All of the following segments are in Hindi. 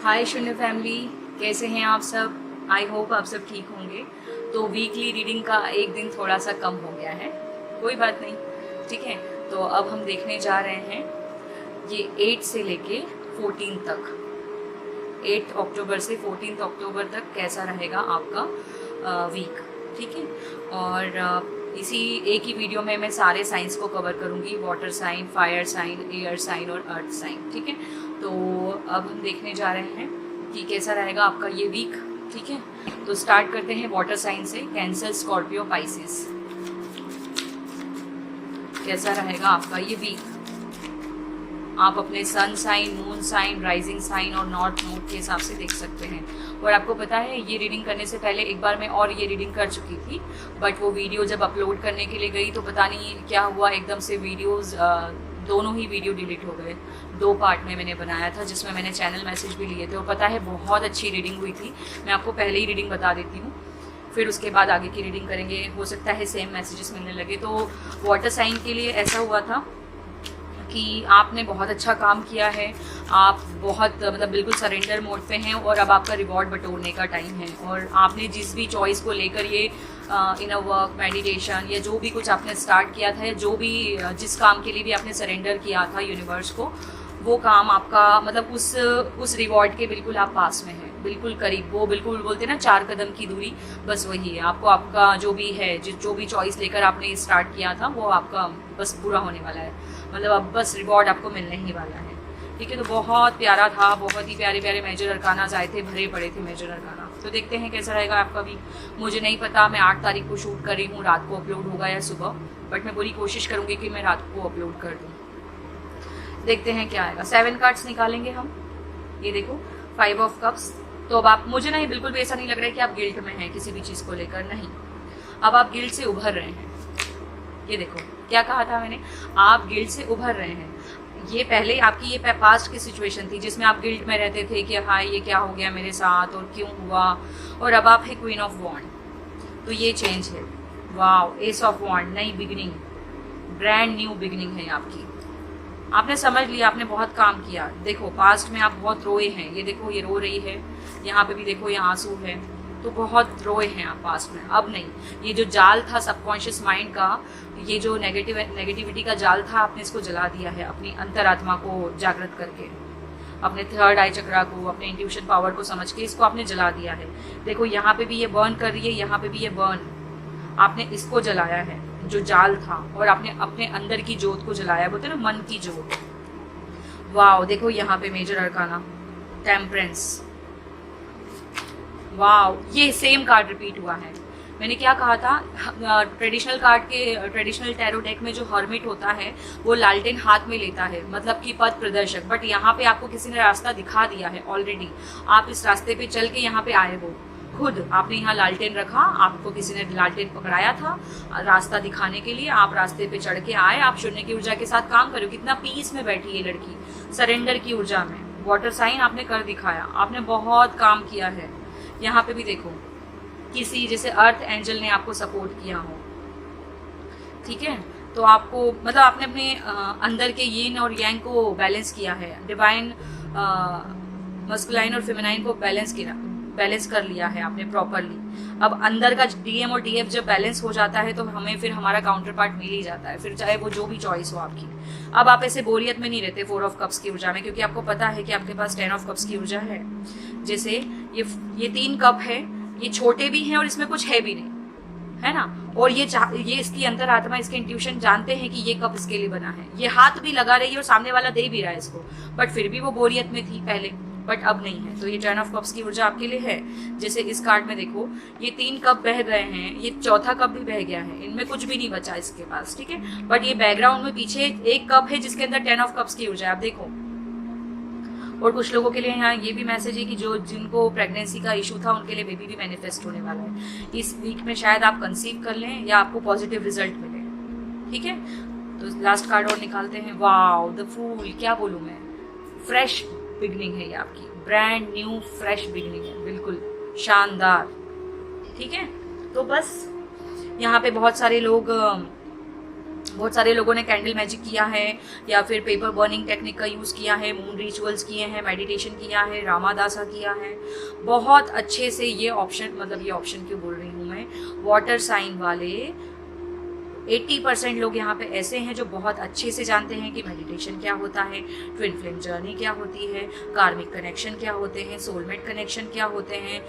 हाय शून्य फैमिली, कैसे हैं आप सब। आई होप आप सब ठीक होंगे। तो वीकली रीडिंग का एक दिन थोड़ा सा कम हो गया है, कोई बात नहीं, ठीक है। तो अब हम देखने जा रहे हैं ये 8 से लेके 14 तक, 8 अक्टूबर से 14 अक्टूबर तक कैसा रहेगा आपका वीक, ठीक है। और इसी एक ही वीडियो में मैं सारे साइंस को कवर करूंगी, water sign, fire sign, air sign और अर्थ साइन, ठीक है। तो अब हम देखने जा रहे हैं कि कैसा रहेगा आपका ये वीक, ठीक है। तो स्टार्ट करते हैं वाटर साइन से। कैंसर, स्कॉर्पियो, पाइसिस, कैसा रहेगा आपका ये वीक। आप अपने sun sign, moon sign, rising sign और नॉर्थ नोड के हिसाब से देख सकते हैं। और आपको पता है ये रीडिंग करने से पहले एक बार मैं और ये रीडिंग कर चुकी थी, बट वो वीडियो जब अपलोड करने के लिए गई तो पता नहीं क्या हुआ, एकदम से वीडियोस दोनों ही वीडियो डिलीट हो गए। 2 पार्ट में मैंने बनाया था जिसमें मैंने चैनल मैसेज भी लिए थे, और पता है बहुत अच्छी रीडिंग हुई थी। मैं आपको पहले ही रीडिंग बता देती हूँ, फिर उसके बाद आगे की रीडिंग करेंगे, हो सकता है सेम मैसेजेस मिलने लगे। तो वाटर साइन के लिए ऐसा हुआ था कि आपने बहुत अच्छा काम किया है, आप बहुत मतलब बिल्कुल सरेंडर मोड पे हैं, और अब आपका रिवॉर्ड बटोरने का टाइम है। और आपने जिस भी चॉइस को लेकर ये इनर वर्क, मेडिटेशन या जो भी कुछ आपने स्टार्ट किया था, या जो भी जिस काम के लिए भी आपने सरेंडर किया था यूनिवर्स को, वो काम आपका मतलब उस रिवॉर्ड के बिल्कुल आप पास में हैं, बिल्कुल करीब। वो बिल्कुल बोलते हैं ना 4 कदम की दूरी, बस वही है। आपको आपका जो भी है, जो भी चॉइस लेकर आपने स्टार्ट किया था वो आपका बस पूरा होने वाला है, मतलब अब बस रिवॉर्ड आपको मिलने ही वाला है, ठीक है। तो बहुत प्यारा था, बहुत ही प्यारे प्यारे मेजर अरकानाज आए थे, भरे पड़े थे मेजर अरकाना। तो देखते हैं कैसा रहेगा आपका भी। मुझे नहीं पता, मैं 8 तारीख को शूट कर रही हूँ, रात को अपलोड होगा या सुबह, बट मैं पूरी कोशिश करूँगी कि मैं रात को अपलोड कर दूँ। देखते हैं क्या आएगा। 7 कार्ड्स निकालेंगे हम। ये देखो 5 ऑफ कप्स। तो अब आप, मुझे ना ये बिल्कुल भी ऐसा नहीं लग रहा है कि आप गिल्ट में हैं किसी भी चीज़ को लेकर, नहीं। अब आप गिल्ट से उभर रहे हैं। ये देखो क्या कहा था मैंने, आप गिल्ट से उभर रहे हैं। ये पहले आपकी ये पास्ट की सिचुएशन थी जिसमें आप गिल्ट में रहते थे कि हाँ ये क्या हो गया मेरे साथ और क्यों हुआ, और अब आप है क्वीन ऑफ वॉन्ड। तो ये चेंज है। वाओ, एस ऑफ वॉन्ड, नई बिगिनिंग, ब्रांड न्यू बिगिनिंग है आपकी। आपने समझ लिया, आपने बहुत काम किया। देखो पास्ट में आप बहुत रोए हैं, ये देखो ये रो रही है, यहाँ पे भी देखो ये आंसू है, तो बहुत रोए हैं आप पास्ट में। अब नहीं, ये जो जाल था सबकॉन्शियस माइंड का, ये जो नेगेटिविटी का जाल था, आपने इसको जला दिया है अपनी अंतरात्मा को जागृत करके, अपने थर्ड आई चक्रा को, अपने इंट्यूशन पावर को समझ के इसको आपने जला दिया है। देखो यहाँ पे भी ये बर्न कर रही है, यहाँ पे भी ये बर्न, आपने इसको जलाया है जो जाल था, और आपने अपने अंदर की जोत को जलाया, बोलते ना मन की जोत। वाओ, देखो यहाँ पे मेजर अरकाना, टेम्परेंस। वाओ, ये सेम कार्ड रिपीट हुआ है। मैंने क्या कहा था, ट्रेडिशनल कार्ड के, ट्रेडिशनल टैरो डेक में जो हर्मिट होता है वो लालटेन हाथ में लेता है, मतलब कि पथ प्रदर्शक। बट यहाँ पे आपको किसी ने रास्ता दिखा दिया है ऑलरेडी, आप इस रास्ते पे चल के यहाँ पे आए हो खुद। आपने यहाँ लालटेन रखा, आपको किसी ने लालटेन पकड़ाया था रास्ता दिखाने के लिए, आप रास्ते पे चढ़ के आए, आप शून्य की ऊर्जा के साथ काम करो। कितना पीस में बैठी है लड़की, सरेंडर की ऊर्जा में। वाटर साइन आपने कर दिखाया, आपने बहुत काम किया है। यहाँ पे भी देखो किसी जैसे अर्थ एंजल ने आपको सपोर्ट किया हो, ठीक है। तो आपको मतलब आपने अपने अंदर के यीन और यांग को बैलेंस किया है, डिवाइन मस्कुलाइन और फेमिनाइन को बैलेंस कर लिया है आपने प्रॉपरली। अब अंदर का डीएम और डीएफ जब बैलेंस हो जाता है तो हमें फिर हमारा काउंटर पार्ट मिल ही जाता है, फिर चाहे वो जो भी चॉइस हो आपकी। अब आप ऐसे बोरियत में नहीं रहते 4 ऑफ कप्स की ऊर्जा में, क्योंकि आपको पता है कि आपके पास 10 ऑफ कप्स की ऊर्जा है। जैसे ये 3 कप है, ये छोटे भी हैं और इसमें कुछ है भी नहीं, है ना। और ये इसकी अंतरात्मा, इसके इंट्यूशन जानते हैं कि ये कप इसके लिए बना है। ये हाथ भी लगा रही है और सामने वाला दे भी रहा है इसको, बट फिर भी वो बोरियत में थी पहले, बट अब नहीं है। तो ये 10 ऑफ कप्स की ऊर्जा आपके लिए है। जैसे इस कार्ड में देखो ये 3 कप बह गए हैं, ये चौथा कप भी बह गया है, इनमें कुछ भी नहीं बचा इसके पास, ठीक है। बट ये बैकग्राउंड में पीछे एक कप है जिसके अंदर 10 ऑफ कप्स की ऊर्जा है, आप देखो। और कुछ लोगों के लिए यहाँ ये भी मैसेज है कि जिनको प्रेगनेंसी का इशू था उनके लिए बेबी भी मैनिफेस्ट होने वाला है इस वीक में। शायद आप कंसीव कर लें या आपको पॉजिटिव रिजल्ट मिले, ठीक है। तो लास्ट कार्ड और निकालते हैं। वाओ, द फूल, क्या बोलूँ मैं, फ्रेश बिगनिंग है ये आपकी, ब्रांड न्यू फ्रेश बिगनिंग है, बिल्कुल शानदार, ठीक है। तो बस यहाँ पे बहुत सारे लोग बहुत सारे लोगों ने कैंडल मैजिक किया है या फिर पेपर बर्निंग टेक्निक का यूज़ किया है, मून रिचुअल्स किए हैं, मेडिटेशन किया है, रामादासा किया है। बहुत अच्छे से ये ऑप्शन, मतलब ये ऑप्शन क्यों बोल रही हूँ मैं, वाटर साइन वाले 80% लोग यहाँ पे ऐसे हैं जो बहुत अच्छे से जानते हैं कि मेडिटेशन क्या होता है, ट्विन फ्लेम जर्नी क्या होती है, कार्मिक कनेक्शन क्या होते हैं, सोलमेट कनेक्शन क्या होते हैं,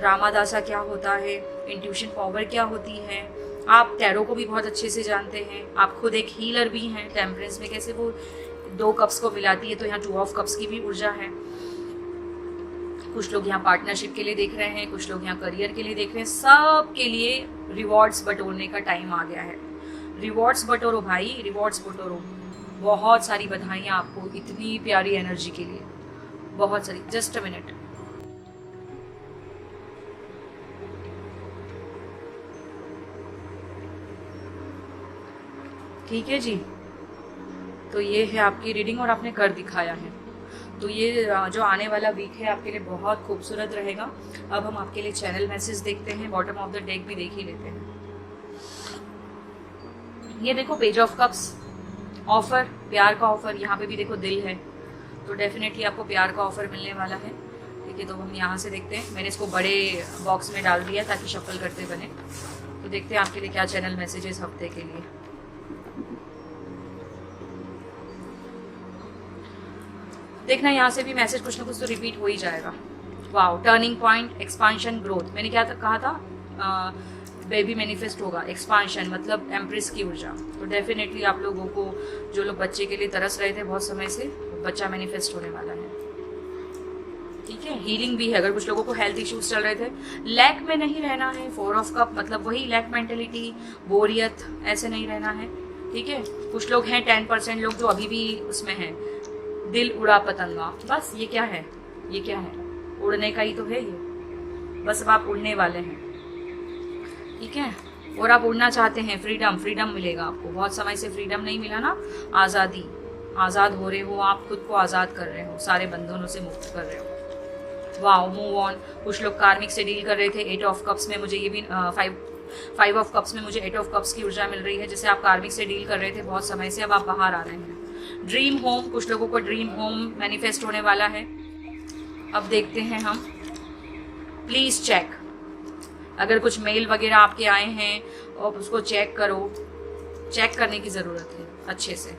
रामादासा क्या होता है, इंट्यूशन पावर क्या होती है। आप टैरो को भी बहुत अच्छे से जानते हैं, आप खुद एक हीलर भी हैं। टेम्परेंस में कैसे वो 2 कप्स को मिलाती है, तो यहाँ 2 ऑफ कप्स की भी ऊर्जा है। कुछ लोग यहाँ पार्टनरशिप के लिए देख रहे हैं, कुछ लोग यहाँ करियर के लिए देख रहे हैं। सब के लिए रिवॉर्ड्स बटोरने का टाइम आ गया है। रिवॉर्ड्स बटोरो भाई, रिवॉर्ड्स बटोरो। बहुत सारी बधाइयाँ आपको इतनी प्यारी एनर्जी के लिए, बहुत सारी। Just a minute. ठीक है जी, तो ये है आपकी रीडिंग और आपने कर दिखाया है। तो ये जो आने वाला वीक है आपके लिए बहुत खूबसूरत रहेगा। अब हम आपके लिए चैनल मैसेज देखते हैं, बॉटम ऑफ द डेक भी देख ही लेते हैं। ये देखो पेज ऑफ कप्स, ऑफर, प्यार का ऑफर। यहाँ पे भी देखो दिल है, तो डेफिनेटली आपको प्यार का ऑफर मिलने वाला है। ठीक है, तो हम यहाँ से देखते हैं। मैंने इसको बड़े बॉक्स में डाल दिया ताकि शफल करते बने। तो देखते हैं आपके लिए क्या चैनल मैसेजेस हफ्ते के लिए। देखना यहाँ से भी मैसेज कुछ ना कुछ तो रिपीट हो ही जाएगा। Wow, turning point, expansion, growth. मैंने क्या कहा था, बेबी मैनिफेस्ट होगा, एक्सपांशन मतलब एम्प्रेस की ऊर्जा। तो डेफिनेटली आप लोगों को, जो लोग बच्चे के लिए तरस रहे थे बहुत समय से, बच्चा मैनिफेस्ट होने वाला है। ठीक है, हीलिंग भी है। अगर कुछ लोगों को हेल्थ इश्यूज चल रहे थे, लैक में नहीं रहना है। 4 ऑफ कप मतलब वही लैक मेंटेलिटी, बोरियत, ऐसे नहीं रहना है। ठीक है, कुछ लोग हैं 10% लोग जो अभी भी उसमें हैं, दिल उड़ा पतंगा। बस ये क्या है, ये क्या है, उड़ने का ही तो है ये। बस अब आप उड़ने वाले हैं। ठीक है, और आप उड़ना चाहते हैं, फ्रीडम, फ्रीडम मिलेगा आपको। बहुत समय से फ्रीडम नहीं मिला ना, आज़ादी, आज़ाद हो रहे हो आप, खुद को आज़ाद कर रहे हो, सारे बंधनों से मुक्त कर रहे हो। Wow, move on. कुछ लोग कार्मिक से डील कर रहे थे। 8 ऑफ कप्स में मुझे ये भी 5 ऑफ कप्स में मुझे 8 ऑफ कप्स की ऊर्जा मिल रही है। जैसे आप कार्मिक से डील कर रहे थे बहुत समय से, अब आप बाहर आ रहे हैं। ड्रीम होम, कुछ लोगों को ड्रीम होम मैनिफेस्ट होने वाला है। अब देखते हैं हम। प्लीज चेक, अगर कुछ मेल वगैरह आपके आए हैं और उसको चेक करो। चेक करने की ज़रूरत है अच्छे से।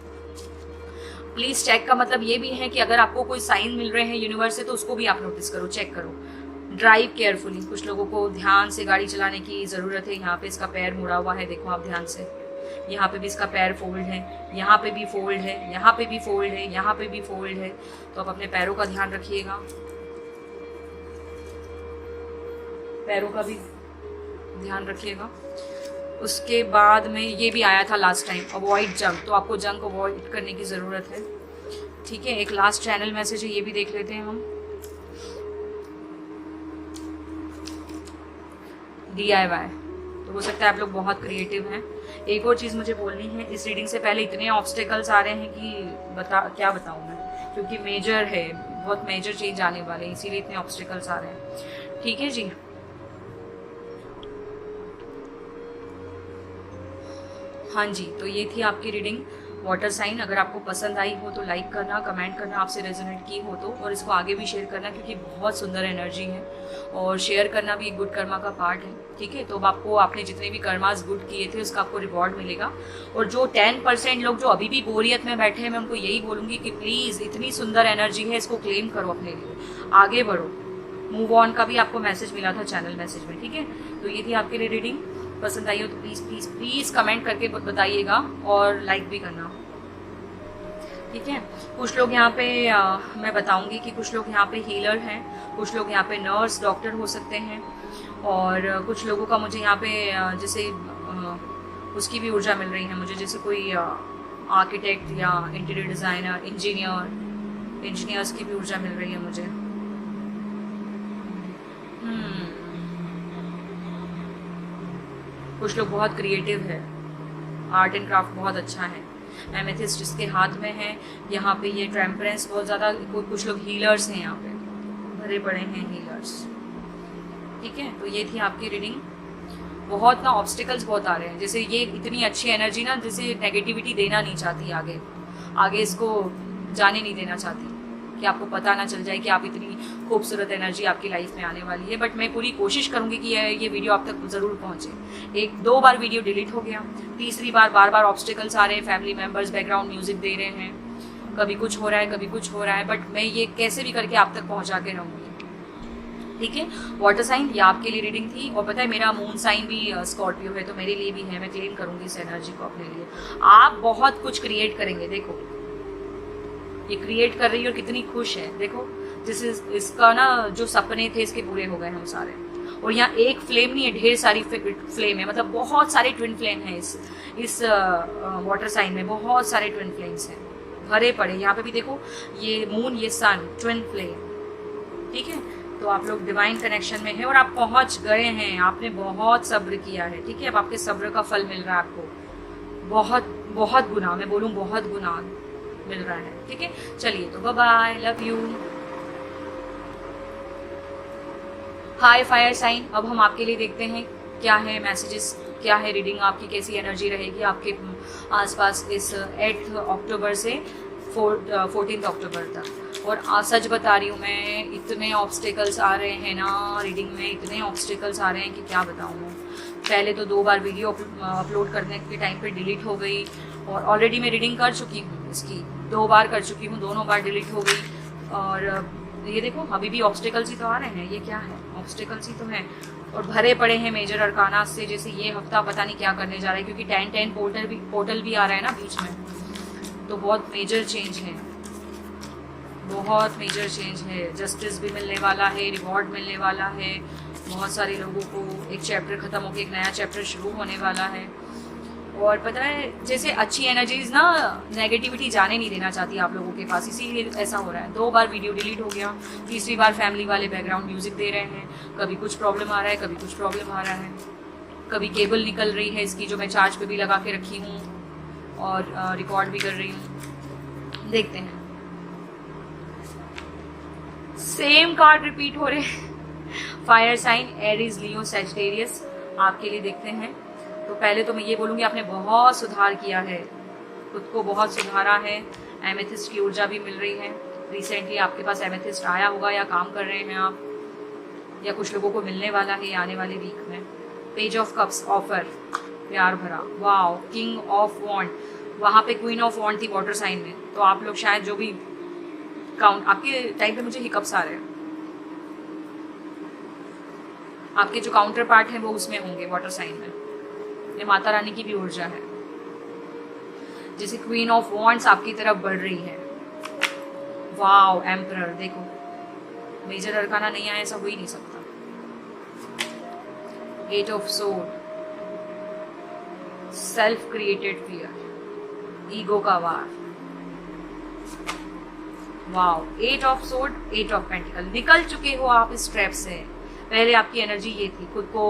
प्लीज चेक का मतलब ये भी है कि अगर आपको कोई साइन मिल रहे हैं यूनिवर्स से, तो उसको भी आप नोटिस करो, चेक करो। ड्राइव केयरफुली, कुछ लोगों को ध्यान से गाड़ी चलाने की ज़रूरत है। यहाँ पे इसका पैर मुड़ा हुआ है, देखो आप ध्यान से। यहाँ पे भी इसका पैर फोल्ड है, यहाँ पे भी फोल्ड है, यहाँ पे भी फोल्ड है, यहाँ पे भी फोल्ड है। तो आप अपने पैरों का ध्यान रखिएगा, पैरों का भी ध्यान रखिएगा। उसके बाद में ये भी आया था लास्ट टाइम, अवॉइड जंक। तो आपको जंक अवॉइड करने की ज़रूरत है। ठीक है, एक लास्ट चैनल मैसेज है, ये भी देख लेते हैं हम। DIY, तो हो सकता है आप लोग बहुत क्रिएटिव हैं। एक और चीज़ मुझे बोलनी है, इस रीडिंग से पहले इतने ऑब्स्टेकल्स आ रहे हैं कि क्या बताऊँ मैं, क्योंकि मेजर है, बहुत मेजर चेंज आने वाले हैं, इसीलिए इतने ऑब्स्टेकल्स आ रहे हैं। ठीक है जी, हाँ जी, तो ये थी आपकी रीडिंग वाटर साइन। अगर आपको पसंद आई हो तो लाइक करना, कमेंट करना, आपसे रेजोनेट की हो तो, और इसको आगे भी शेयर करना, क्योंकि बहुत सुंदर एनर्जी है और शेयर करना भी एक गुड कर्मा का पार्ट है। ठीक है, तो अब आपको, आपने जितने भी कर्मास गुड किए थे उसका आपको रिवॉर्ड मिलेगा। और जो 10% लोग जो अभी भी बोरियत में बैठे हैं, मैं उनको यही बोलूँगी कि प्लीज़, इतनी सुंदर एनर्जी है, इसको क्लेम करो अपने लिए, आगे बढ़ो। मूव ऑन का भी आपको मैसेज मिला था चैनल मैसेज में। ठीक है, तो ये थी आपके लिए रीडिंग। पसंद आई हो तो प्लीज़ प्लीज़ प्लीज़ कमेंट करके बताइएगा और लाइक भी करना। ठीक है, कुछ लोग यहाँ पे मैं बताऊंगी कि कुछ लोग यहाँ पे हीलर हैं, कुछ लोग यहाँ पे नर्स, डॉक्टर हो सकते हैं, और कुछ लोगों का मुझे यहाँ पे जैसे उसकी भी ऊर्जा मिल रही है मुझे, जैसे कोई आर्किटेक्ट या इंटीरियर डिज़ाइनर, इंजीनियर्स की भी ऊर्जा मिल रही है मुझे। कुछ लोग बहुत क्रिएटिव है, आर्ट एंड क्राफ्ट बहुत अच्छा है। एमेथिस्ट जिसके हाथ में है, यहाँ पे ये टेम्परेंस बहुत ज़्यादा। कुछ लोग हीलर्स हैं, यहाँ पे भरे पड़े हैं हीलर्स। ठीक है, तो ये थी आपकी रीडिंग बहुत ना ऑब्स्टिकल्स बहुत आ रहे हैं, जैसे ये इतनी अच्छी एनर्जी ना जैसे नेगेटिविटी देना नहीं चाहती, आगे आगे इसको जाने नहीं देना चाहती कि आपको पता ना चल जाए कि आप इतनी खूबसूरत एनर्जी आपकी लाइफ में आने वाली है। बट मैं पूरी कोशिश करूंगी कि ये वीडियो आप तक ज़रूर पहुंचे। 1-2 बार वीडियो डिलीट हो गया, तीसरी बार बार ऑब्स्टिकल्स आ रहे हैं, फैमिली मेम्बर्स बैकग्राउंड म्यूजिक दे रहे हैं, कभी कुछ हो रहा है कभी कुछ हो रहा है, बट मैं ये कैसे भी करके आप तक पहुँचा के रहूँगी। ठीक है, वाटर साइन ये आपके लिए रीडिंग थी। और पता है मेरा मून साइन भी स्कॉर्पियो है, तो मेरे लिए भी है, मैं क्लेम करूंगी इस एनर्जी को अपने लिए। आप बहुत कुछ क्रिएट करेंगे, देखो ये क्रिएट कर रही है और कितनी खुश है, देखो जिस इसका ना जो सपने थे इसके पूरे हो गए हम सारे। और यहाँ एक फ्लेम नहीं है, ढेर सारी फ्लेम है, मतलब बहुत सारे ट्विन फ्लेम है इस वाटर साइन में, बहुत सारे ट्विन फ्लेम्स हैं भरे पड़े। यहाँ पे भी देखो ये मून ये सन ट्विन फ्लेम। ठीक है, तो आप लोग डिवाइन कनेक्शन में हैं और आप पहुंच गए हैं, आपने बहुत सब्र किया है। ठीक है, अब आपके सब्र का फल मिल रहा है आपको, बहुत बहुत गुना, मैं बोलूँ बहुत गुना मिल रहा है। ठीक है, चलिए तो bye bye, love you. Hi fire sign, अब हम आपके लिए देखते हैं क्या है मैसेजेस, क्या है रीडिंग आपकी, कैसी एनर्जी रहेगी आपके आसपास इस 8 अक्टूबर से 14 अक्टूबर तक। और सच बता रही हूँ मैं, इतने ऑब्स्टिकल्स आ रहे हैं ना रीडिंग में, इतने ऑब्स्टिकल्स आ रहे हैं कि क्या बताऊँ मैं। पहले तो 2 बार वीडियो अपलोड करने के टाइम पे डिलीट हो गई, और ऑलरेडी मैं रीडिंग कर चुकी हूँ इसकी, 2 बार कर चुकी हूँ, दोनों बार डिलीट हो गई। और ये देखो अभी भी ऑब्स्टिकल्स ही तो आ रहे हैं, ये क्या है, ऑब्स्टिकल्स ही तो हैं और भरे पड़े हैं मेजर अरकाना से। जैसे ये हफ्ता पता नहीं क्या करने जा रहा है, क्योंकि 10-10 पोर्टल भी आ रहा है ना बीच में, तो बहुत मेजर चेंज है, बहुत मेजर चेंज है। जस्टिस भी मिलने वाला है, रिवॉर्ड मिलने वाला है बहुत सारे लोगों को, एक चैप्टर खत्म होकर एक नया चैप्टर शुरू होने वाला है। और पता है जैसे अच्छी एनर्जीज ना नेगेटिविटी जाने नहीं देना चाहती आप लोगों के पास, इसीलिए ऐसा हो रहा है। 2 बार वीडियो डिलीट हो गया, तीसरी बार फैमिली वाले बैकग्राउंड म्यूजिक दे रहे हैं, कभी कुछ प्रॉब्लम आ रहा है कभी कुछ प्रॉब्लम आ रहा है, कभी केबल निकल रही है इसकी जो मैं चार्ज पे भी लगा के रखी हूँ और रिकॉर्ड भी कर रही हूँ। देखते हैं, सेम कार्ड रिपीट हो रहे हैं। Fire sign Aries Leo Sagittarius आपके लिए देखते हैं। तो पहले तो मैं ये बोलूँगी आपने बहुत सुधार किया है, खुद को बहुत सुधारा है, एमेथिस्ट की ऊर्जा भी मिल रही है। रिसेंटली आपके पास एमेथिस्ट आया होगा या काम कर रहे हैं आप, या कुछ लोगों को मिलने वाला है आने वाले वीक में। पेज ऑफ कप्स ऑफर, प्यार भरा, वाओ, किंग ऑफ वॉन्ड, वहाँ पे क्वीन ऑफ वॉन्ड थी वाटर साइन में। तो आप लोग शायद जो भी काउंट, आपके टाइम पे मुझे हिकअप्स आ रहे हैं, आपके जो काउंटर पार्ट है वो उसमें होंगे वाटर साइन में। ये माता रानी की भी ऊर्जा है, जैसे क्वीन ऑफ वॉन्ड्स आपकी तरफ बढ़ रही है। वाओ, एम्परर, देखो मेजर अरकाना नहीं आया, ऐसा हो ही नहीं सकता। 8 of sword, self created fear, ego का वार। Wow, 8 of sword, 8 of pentacle, निकल चुके हो आप इस ट्रैप से। पहले आपकी एनर्जी ये थी खुद को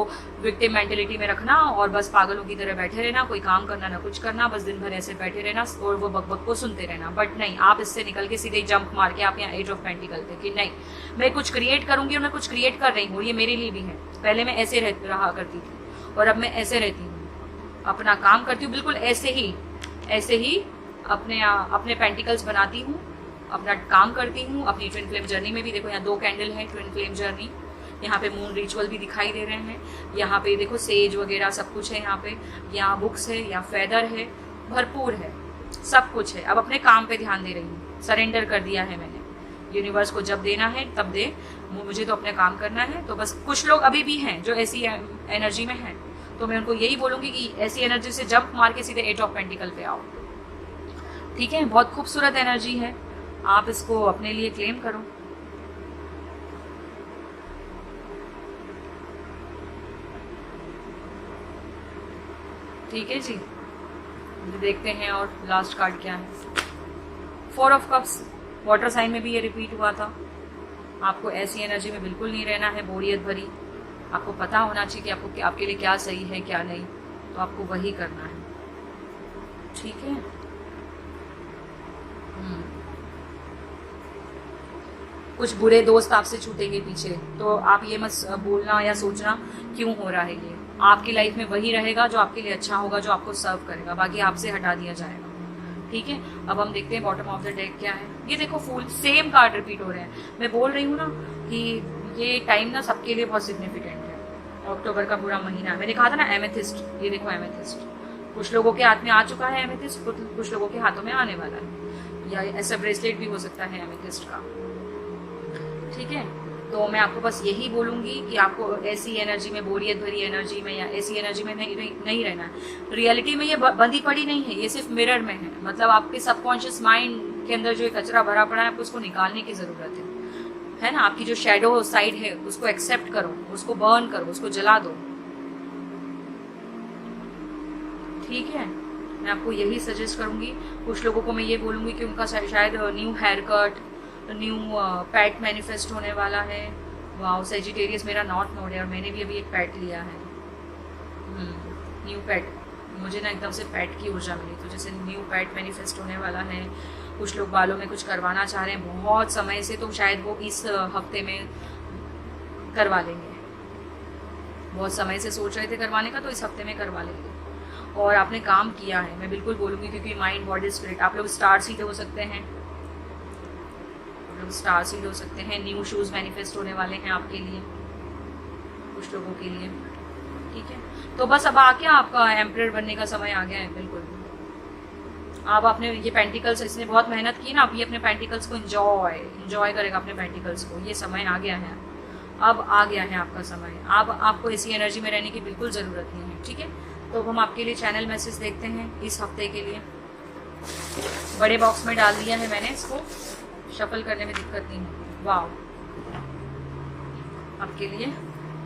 विक्टिम मेंटेलिटी में रखना और बस पागलों की तरह बैठे रहना, कोई काम करना ना कुछ करना, बस दिन भर ऐसे बैठे रहना और वो बकबक को सुनते रहना। बट नहीं, आप इससे निकल के सीधे जंप मार के आप यहाँ 8 ऑफ पेंटिकल पे कि नहीं, मैं कुछ क्रिएट करूंगी और मैं कुछ क्रिएट कर रही हूँ, ये मेरे लिए भी है। पहले मैं ऐसे रहा करती थी और अब मैं ऐसे रहती हूँ, अपना काम करती हूँ बिल्कुल ऐसे ही अपने पेंटिकल्स बनाती हूँ, अपना काम करती हूँ। अपनी ट्विन फ्लेम जर्नी में भी देखो यहाँ 2 कैंडल है, ट्विन फ्लेम जर्नी, यहाँ पे मून रिचुअल भी दिखाई दे रहे हैं। यहाँ पे देखो सेज वगैरह सब कुछ है, यहाँ पे यहाँ बुक्स है, यहाँ फेदर है, भरपूर है, सब कुछ है। अब अपने काम पे ध्यान दे रही हूँ, सरेंडर कर दिया है मैंने यूनिवर्स को, जब देना है तब दे, मुझे तो अपने काम करना है। तो बस कुछ लोग अभी भी हैं जो ऐसी एनर्जी में हैं, तो मैं उनको यही बोलूँगी कि ऐसी एनर्जी से जंप मार के सीधे 8 ऑफ पेंटिकल पे आओ। ठीक है, बहुत खूबसूरत एनर्जी है, आप इसको अपने लिए क्लेम करो। ठीक है जी, देखते हैं और लास्ट कार्ड क्या है। 4 ऑफ कप्स, वाटर साइन में भी ये रिपीट हुआ था। आपको ऐसी एनर्जी में बिल्कुल नहीं रहना है, बोरियत भरी। आपको पता होना चाहिए कि आपके लिए क्या सही है क्या नहीं, तो आपको वही करना है। ठीक है, कुछ बुरे दोस्त आपसे छूटेंगे पीछे, तो आप ये मत बोलना या सोचना क्यों हो रहा है ये। आपकी लाइफ में वही रहेगा जो आपके लिए अच्छा होगा, जो आपको सर्व करेगा, बाकी आपसे हटा दिया जाएगा। ठीक है, अब हम देखते हैं बॉटम ऑफ द डेक क्या है। ये देखो फूल, सेम कार्ड रिपीट हो रहे हैं। मैं बोल रही हूँ ना कि ये टाइम ना सबके लिए बहुत सिग्निफिकेंट है। अक्टूबर का पूरा महीना, मैंने कहा था ना एमेथिस्ट, ये देखो एमेथिस्ट कुछ लोगों के हाथ में आ चुका है एमेथिस्ट, कुछ लोगों के हाथों में आने वाला है, या ऐसा ब्रेसलेट भी हो सकता है एमेथिस्ट का। ठीक है, तो मैं आपको बस यही बोलूंगी कि आपको ऐसी एनर्जी में, बोरियत भरी एनर्जी में या ऐसी एनर्जी में नहीं रहना है। रियलिटी में ये बंधी पड़ी नहीं है, ये सिर्फ मिरर में है। मतलब आपके सबकॉन्शियस माइंड के अंदर जो एक कचरा भरा पड़ा है, आपको उसको निकालने की जरूरत है ना। आपकी जो शैडो साइड है उसको एक्सेप्ट करो, उसको बर्न करो, उसको जला दो। ठीक है, मैं आपको यही सजेस्ट करूंगी। कुछ लोगों को मैं ये बोलूंगी कि उनका शायद new haircut, new pet manifest होने वाला है। वाओ, सेजिटेरियस मेरा नॉर्थ नोड है और मैंने भी अभी एक पैट लिया है। न्यू पैट, मुझे ना एकदम से पैट की ऊर्जा मिली, तो जैसे न्यू पैट मैनिफेस्ट होने वाला है। कुछ लोग बालों में कुछ करवाना चाह रहे हैं बहुत समय से, तो शायद वो इस हफ्ते में करवा लेंगे। बहुत समय से सोच रहे थे करवाने का, तो इस हफ्ते में करवा लेंगे। और आपने काम किया है, मैं बिल्कुल बोलूँगी, क्योंकि माइंड बॉडी स्पिरिट, आप लोग स्टार सीड हो सकते हैं, स्टार सीड हो सकते हैं। न्यू शूज मैनिफेस्ट होने वाले हैं आपके लिए, कुछ लोगों के लिए। ठीक है, तो बस अब आके आपका एम्परर बनने का समय आ गया है। बिल्कुल, अब आपने ये पेंटिकल्स, इसने बहुत मेहनत की ना, अब ये अपने पेंटिकल्स को एंजॉय करेगा, अपने पेंटिकल्स को। ये समय आ गया है, अब आ गया है आपका समय। अब आपको ऐसी एनर्जी में रहने की बिल्कुल ज़रूरत नहीं है। ठीक है, तो हम आपके लिए चैनल मैसेज देखते हैं इस हफ्ते के लिए। बड़े बॉक्स में डाल दिया है मैंने, इसको शफल करने में दिक्कत नहीं है। वाओ, आपके लिए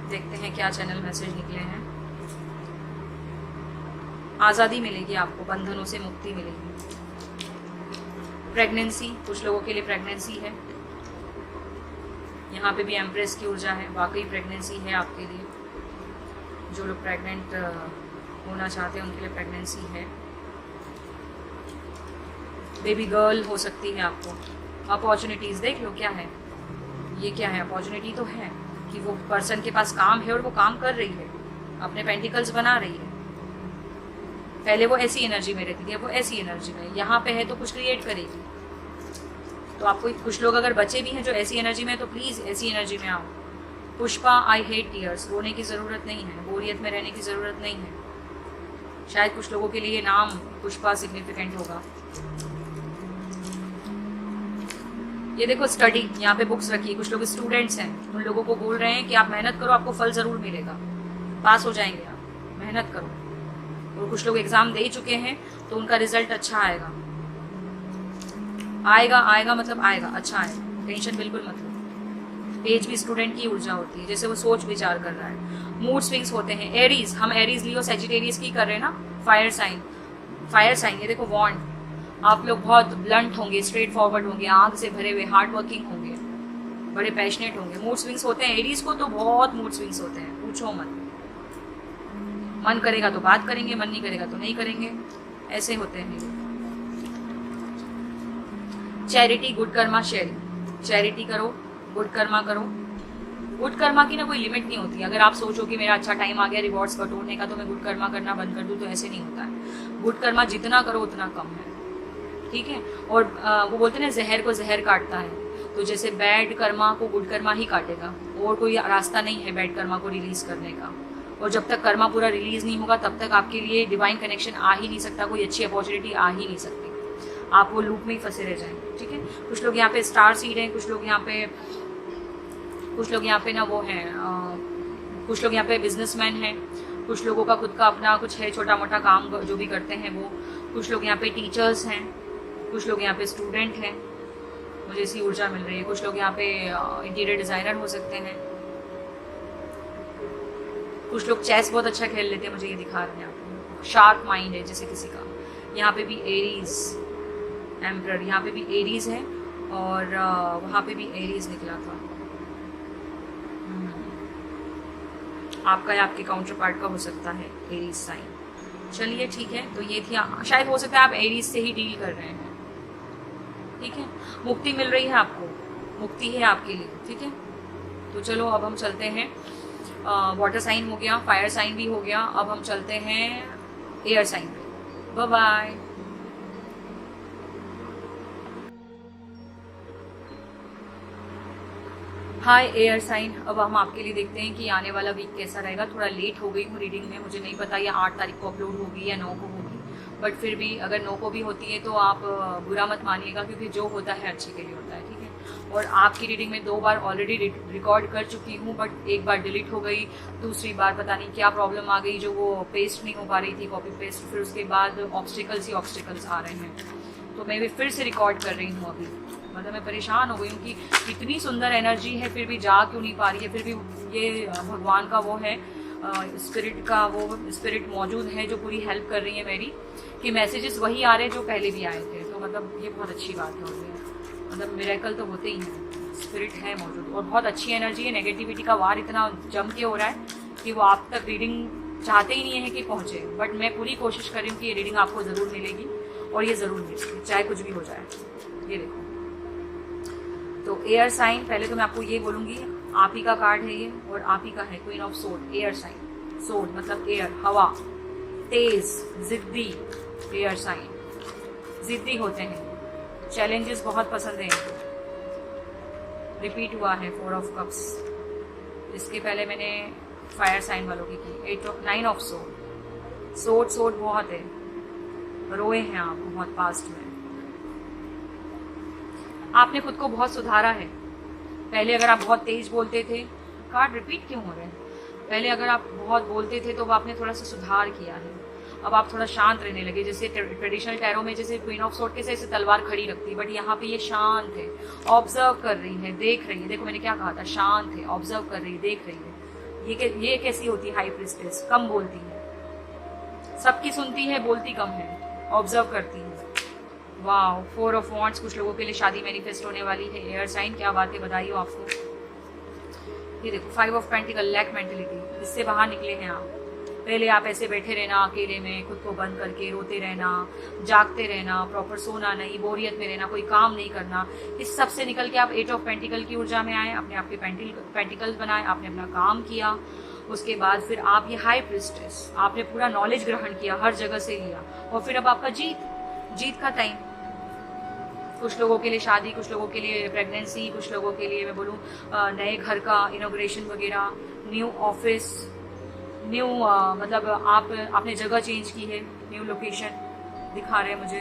देखते हैं क्या चैनल मैसेज निकले हैं। आज़ादी मिलेगी आपको, बंधनों से मुक्ति मिलेगी। प्रेगनेंसी, कुछ लोगों के लिए प्रेगनेंसी है। यहाँ पे भी एम्प्रेस की ऊर्जा है, वाकई प्रेगनेंसी है आपके लिए। जो लोग प्रेग्नेंट होना चाहते हैं उनके लिए प्रेगनेंसी है। बेबी गर्ल हो सकती है आपको। अपॉर्चुनिटीज़ देख लो क्या है, ये क्या है। अपॉर्चुनिटी तो है कि वो पर्सन के पास काम है और वो काम कर रही है, अपने पेंटिकल्स बना रही है। पहले वो ऐसी एनर्जी में रहती थी, अब वो ऐसी एनर्जी में यहाँ पे है, तो कुछ क्रिएट करेगी। तो आपको कुछ लोग अगर बचे भी हैं जो ऐसी एनर्जी में, तो प्लीज़ ऐसी एनर्जी में आओ। पुष्पा, आई हेट टीयर्स, रोने की ज़रूरत नहीं है, बोरियत में रहने की ज़रूरत नहीं है। शायद कुछ लोगों के लिए नाम पुष्पा सिग्निफिकेंट होगा। ये देखो स्टडी, यहाँ पे बुक्स रखी है। कुछ लोग स्टूडेंट्स हैं, उन लोगों को बोल रहे हैं कि आप मेहनत करो, आपको फल ज़रूर मिलेगा, पास हो जाएंगे आप, मेहनत करो। और कुछ लोग एग्ज़ाम दे चुके हैं, तो उनका रिजल्ट अच्छा आएगा। आएगा मतलब आएगा, अच्छा आएगा, टेंशन बिल्कुल मत लो। पेज भी स्टूडेंट की ऊर्जा होती है, जैसे वो सोच विचार कर रहा है। मूड स्विंग्स होते हैं। एरीज, हम एरीज लियो सेजिटेरियस की कर रहे हैं ना, फायर साइन। ये देखो वॉन्ड, आप लोग बहुत ब्लंट होंगे, स्ट्रेट फॉरवर्ड होंगे, आग से भरे हुए, हार्ड वर्किंग होंगे, बड़े पैशनेट होंगे। मूड स्विंग्स होते हैं एरीज को, तो बहुत मूड स्विंग्स होते हैं, पूछो मत। मन करेगा तो बात करेंगे, मन नहीं करेगा तो नहीं करेंगे, ऐसे होते हैं। Charity, good Karma, sharing. Charity करो, गुड कर्मा करो। गुड कर्मा की ना कोई लिमिट नहीं होती। अगर आप सोचो कि मेरा अच्छा टाइम आ गया रिवॉर्ड्स बटोरने का, तो मैं गुड कर्मा करना बंद कर दूं, तो ऐसे नहीं होता है। गुड कर्मा जितना करो उतना कम है। ठीक है, और वो बोलते हैं ना, जहर को जहर काटता है, तो जैसे बैड कर्मा को गुड कर्मा ही काटेगा, और कोई रास्ता नहीं है बैड कर्मा को रिलीज करने का। और जब तक कर्मा पूरा रिलीज नहीं होगा, तब तक आपके लिए डिवाइन कनेक्शन आ ही नहीं सकता, कोई अच्छी अपॉर्चुनिटी आ ही नहीं सकती। आप वो लूप में ही फंसे रह जाएंगे। ठीक है, कुछ लोग यहाँ पे स्टार सीड हैं, कुछ लोग यहाँ पे ना वो हैं, कुछ लोग यहाँ पे बिजनेसमैन हैं, कुछ लोगों का खुद का अपना कुछ है, छोटा मोटा काम जो भी करते हैं वो। कुछ लोग यहाँ पे टीचर्स हैं, कुछ लोग यहाँ पे स्टूडेंट हैं, मुझे ऐसी ऊर्जा मिल रही है। कुछ लोग यहाँ पे इंटीरियर डिजाइनर हो सकते हैं। कुछ लोग चेस बहुत अच्छा खेल लेते हैं, मुझे ये दिखा रहे हैं आपको। शार्प माइंड है जैसे किसी का। यहाँ पे भी एरीज, एम्परर, यहाँ पे भी एरीज है, और वहाँ पे भी एरीज निकला था। आपका या आपके काउंटर पार्ट का हो सकता है एरीज साइन। चलिए ठीक है, तो ये थी, शायद हो सकता है आप एरीज से ही डील कर रहे हैं। ठीक है, मुक्ति मिल रही है आपको, मुक्ति है आपके लिए, ठीक है। तो चलो अब हम चलते हैं, वाटर साइन हो गया, फायर साइन भी हो गया, अब हम चलते हैं एयर साइन पे। Bye bye. Hi air sign, अब हम आपके लिए देखते हैं कि आने वाला वीक कैसा रहेगा। थोड़ा लेट हो गई हूँ रीडिंग में, मुझे नहीं पता ये 8 तारीख को अपलोड होगी या 9 को होगी, बट फिर भी अगर 9 को भी होती है तो आप बुरा मत मानिएगा, क्योंकि जो होता है अच्छे के लिए होता है, ठीक है। और आपकी रीडिंग में 2 बार ऑलरेडी रिकॉर्ड कर चुकी हूँ, बट एक बार डिलीट हो गई, दूसरी बार पता नहीं क्या प्रॉब्लम आ गई जो वो पेस्ट नहीं हो पा रही थी, कॉपी पेस्ट, फिर उसके बाद ऑब्स्टिकल्स ही ऑब्स्टिकल्स आ रहे हैं, तो मैं भी फिर से रिकॉर्ड कर रही हूँ अभी। मतलब मैं परेशान हो गई हूँ कि इतनी सुंदर एनर्जी है फिर भी जा क्यों नहीं पा रही है। फिर भी ये भगवान का वो है, स्पिरिट का वो स्पिरिट मौजूद है जो पूरी हेल्प कर रही है मेरी, कि मैसेजेस वही आ रहे हैं जो पहले भी आए थे। तो मतलब ये बहुत अच्छी बात हो रही है, मतलब मिरेकल तो होते ही हैं, स्पिरिट है मौजूद और बहुत अच्छी एनर्जी है। नेगेटिविटी का वार इतना जम के हो रहा है कि वो आप तक रीडिंग चाहते ही नहीं है कि पहुँचे, बट मैं पूरी कोशिश कर रही हूँ कि ये रीडिंग आपको ज़रूर मिलेगी और ये ज़रूर मिलेगी, चाहे कुछ भी हो जाए। ये देखो, तो एयर साइन, पहले तो मैं आपको ये बोलूंगी, आप ही का कार्ड है ये और आप ही का है, queen of sword. Air sign, sword मतलब एयर, हवा, तेज, जिद्दी। एयर साइन जिद्दी होते हैं, चैलेंजेस बहुत पसंद है इनको। रिपीट हुआ है 4 ऑफ कप्स, इसके पहले मैंने फायर साइन वालों की 9 ऑफ सोर्ड। सोर्ड सोर्ड बहुत है, रोए हैं आप बहुत पास्ट में, आपने खुद को बहुत सुधारा है। पहले अगर आप बहुत तेज बोलते थे, कार्ड रिपीट क्यों हो रहे हैं, पहले अगर आप बहुत बोलते थे तो आपने थोड़ा सा सुधार किया है, अब आप थोड़ा शांत रहने लगे। जैसे ट्रेडिशनल टैरो में जैसे क्वीन ऑफ सोर्ड कैसे ऐसे तलवार खड़ी रखती है, बट यहाँ पे ये शांत है, ऑब्जर्व कर रही है, देख रही है। देखो मैंने क्या कहा था, शांत है, ऑब्जर्व कर रही है, देख रही है। ये कैसी होती है हाई प्रिस्टेस, कम बोलती है, सबकी सुनती है, बोलती कम है, ऑब्जर्व करती है। वाह, 4 ऑफ वॉन्ड्स, कुछ लोगों के लिए शादी मैनिफेस्ट होने वाली है। एयर साइन, क्या बातें बधाई हो आपको। ये देखो 5 ऑफ पेंटिकल, लैक मेंटेलिटी, इससे बाहर निकले हैं आप। पहले आप ऐसे बैठे रहना अकेले में, खुद को बंद करके रोते रहना, जागते रहना, प्रॉपर सोना नहीं, बोरियत में रहना, कोई काम नहीं करना, इस सब से निकल के आप 8 ऑफ पेंटिकल की ऊर्जा में आए, अपने आप के पेंटिकल्स बनाए, आपने अपना काम किया। उसके बाद फिर आप ये हाई प्रिस्टेस, आपने पूरा नॉलेज ग्रहण किया, हर जगह से लिया, और फिर अब आपका जीत का टाइम। कुछ लोगों के लिए शादी, कुछ लोगों के लिए प्रेगनेंसी, कुछ लोगों के लिए मैं बोलूँ नए घर का इनॉग्रेशन वगैरह, न्यू ऑफिस, न्यू मतलब आपने जगह चेंज की है, न्यू लोकेशन दिखा रहे हैं मुझे।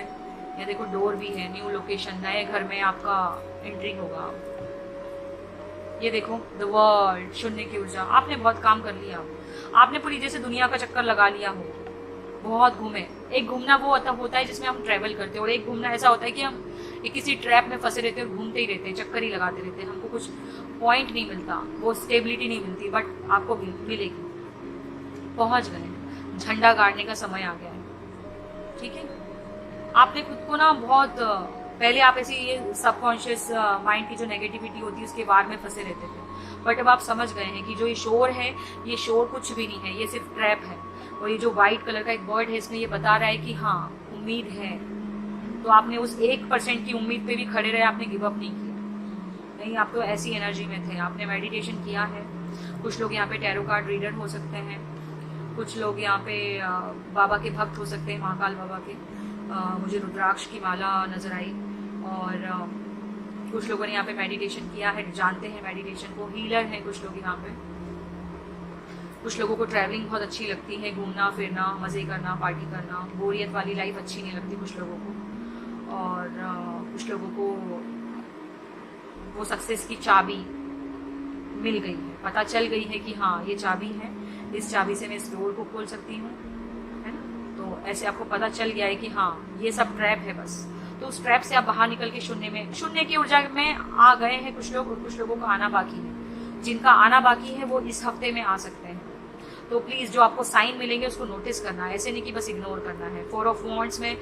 ये देखो डोर भी है, न्यू लोकेशन, नए घर में आपका एंट्री होगा। ये देखो द वर्ल्ड, शून्य की ऊर्जा, आपने बहुत काम कर लिया, आपने पूरी जैसे दुनिया का चक्कर लगा लिया हो, बहुत घूमे। एक घूमना वो होता है जिसमें हम ट्रेवल करते हैं, और एक घूमना ऐसा होता है कि हम किसी ट्रैप में फंसे रहते हैं और घूमते ही रहते हैं, चक्कर ही लगाते रहते हैं, हमको कुछ पॉइंट नहीं मिलता, वो स्टेबिलिटी नहीं मिलती, बट आपको मिलेगी। पहुंच गए, झंडा गाड़ने का समय आ गया है, ठीक है। आपने खुद को ना बहुत पहले आप ऐसी ये सबकॉन्शियस माइंड की जो नेगेटिविटी होती है उसके बारे में फंसे रहते थे, बट अब आप समझ गए हैं कि जो ये शोर है, ये शोर कुछ भी नहीं है, ये सिर्फ ट्रैप है। और ये जो व्हाइट कलर का एक बर्ड है, इसमें ये बता रहा है कि हाँ उम्मीद है। तो आपने उस 1% की उम्मीद पे भी खड़े रहे, आपने गिव अप नहीं किया। नहीं, आप तो ऐसी एनर्जी में थे, आपने मेडिटेशन किया है। कुछ लोग यहाँ पे टैरो कार्ड रीडर हो सकते हैं, कुछ लोग यहाँ पे बाबा के भक्त हो सकते हैं, महाकाल बाबा के। मुझे रुद्राक्ष की माला नजर आई, और कुछ लोगों ने यहाँ पे मेडिटेशन किया है, जानते हैं मेडिटेशन को, हीलर हैं कुछ लोग यहाँ पे। कुछ लोगों को ट्रैवलिंग बहुत अच्छी लगती है, घूमना फिरना, मज़े करना, पार्टी करना, बोरियत वाली लाइफ अच्छी नहीं लगती कुछ लोगों को। और कुछ लोगों को वो सक्सेस की चाबी मिल गई है, पता चल गई है कि हाँ ये चाबी है, इस चाबी से मैं इस डोर को खोल सकती हूँ, है ना। तो ऐसे आपको पता चल गया है कि हाँ ये सब ट्रैप है बस। तो उस ट्रैप से आप बाहर निकल के शून्य की ऊर्जा में आ गए हैं कुछ लोग, और कुछ लोगों का आना बाकी है। जिनका आना बाकी है वो इस हफ्ते में आ सकते हैं। तो प्लीज जो आपको साइन मिलेंगे उसको नोटिस करना है, ऐसे नहीं कि बस इग्नोर करना है। 4 ऑफ वॉन्ड्स में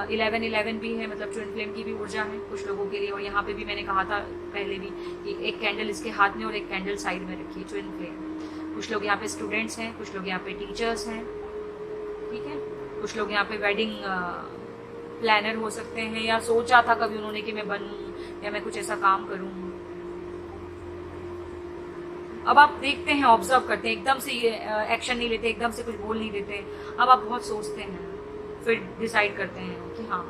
11 भी है, मतलब ट्विन फ्लेम की भी ऊर्जा है कुछ लोगों के लिए। और यहाँ पे भी मैंने कहा था पहले भी कि एक कैंडल इसके हाथ में और एक कैंडल साइड में रखिए, ट्विन फ्लेम। कुछ लोग यहाँ पे स्टूडेंट्स हैं, कुछ लोग यहाँ पे टीचर्स हैं, ठीक है। कुछ लोग यहाँ पे वेडिंग प्लानर हो सकते हैं, या सोचा था कभी उन्होंने कि मैं बनूं या मैं कुछ ऐसा काम करूं, अब आप देखते हैं, ऑब्जर्व करते हैं, एकदम से ये एक्शन नहीं लेते, एकदम से कुछ बोल नहीं देते। अब आप बहुत सोचते हैं, फिर डिसाइड करते हैं कि हाँ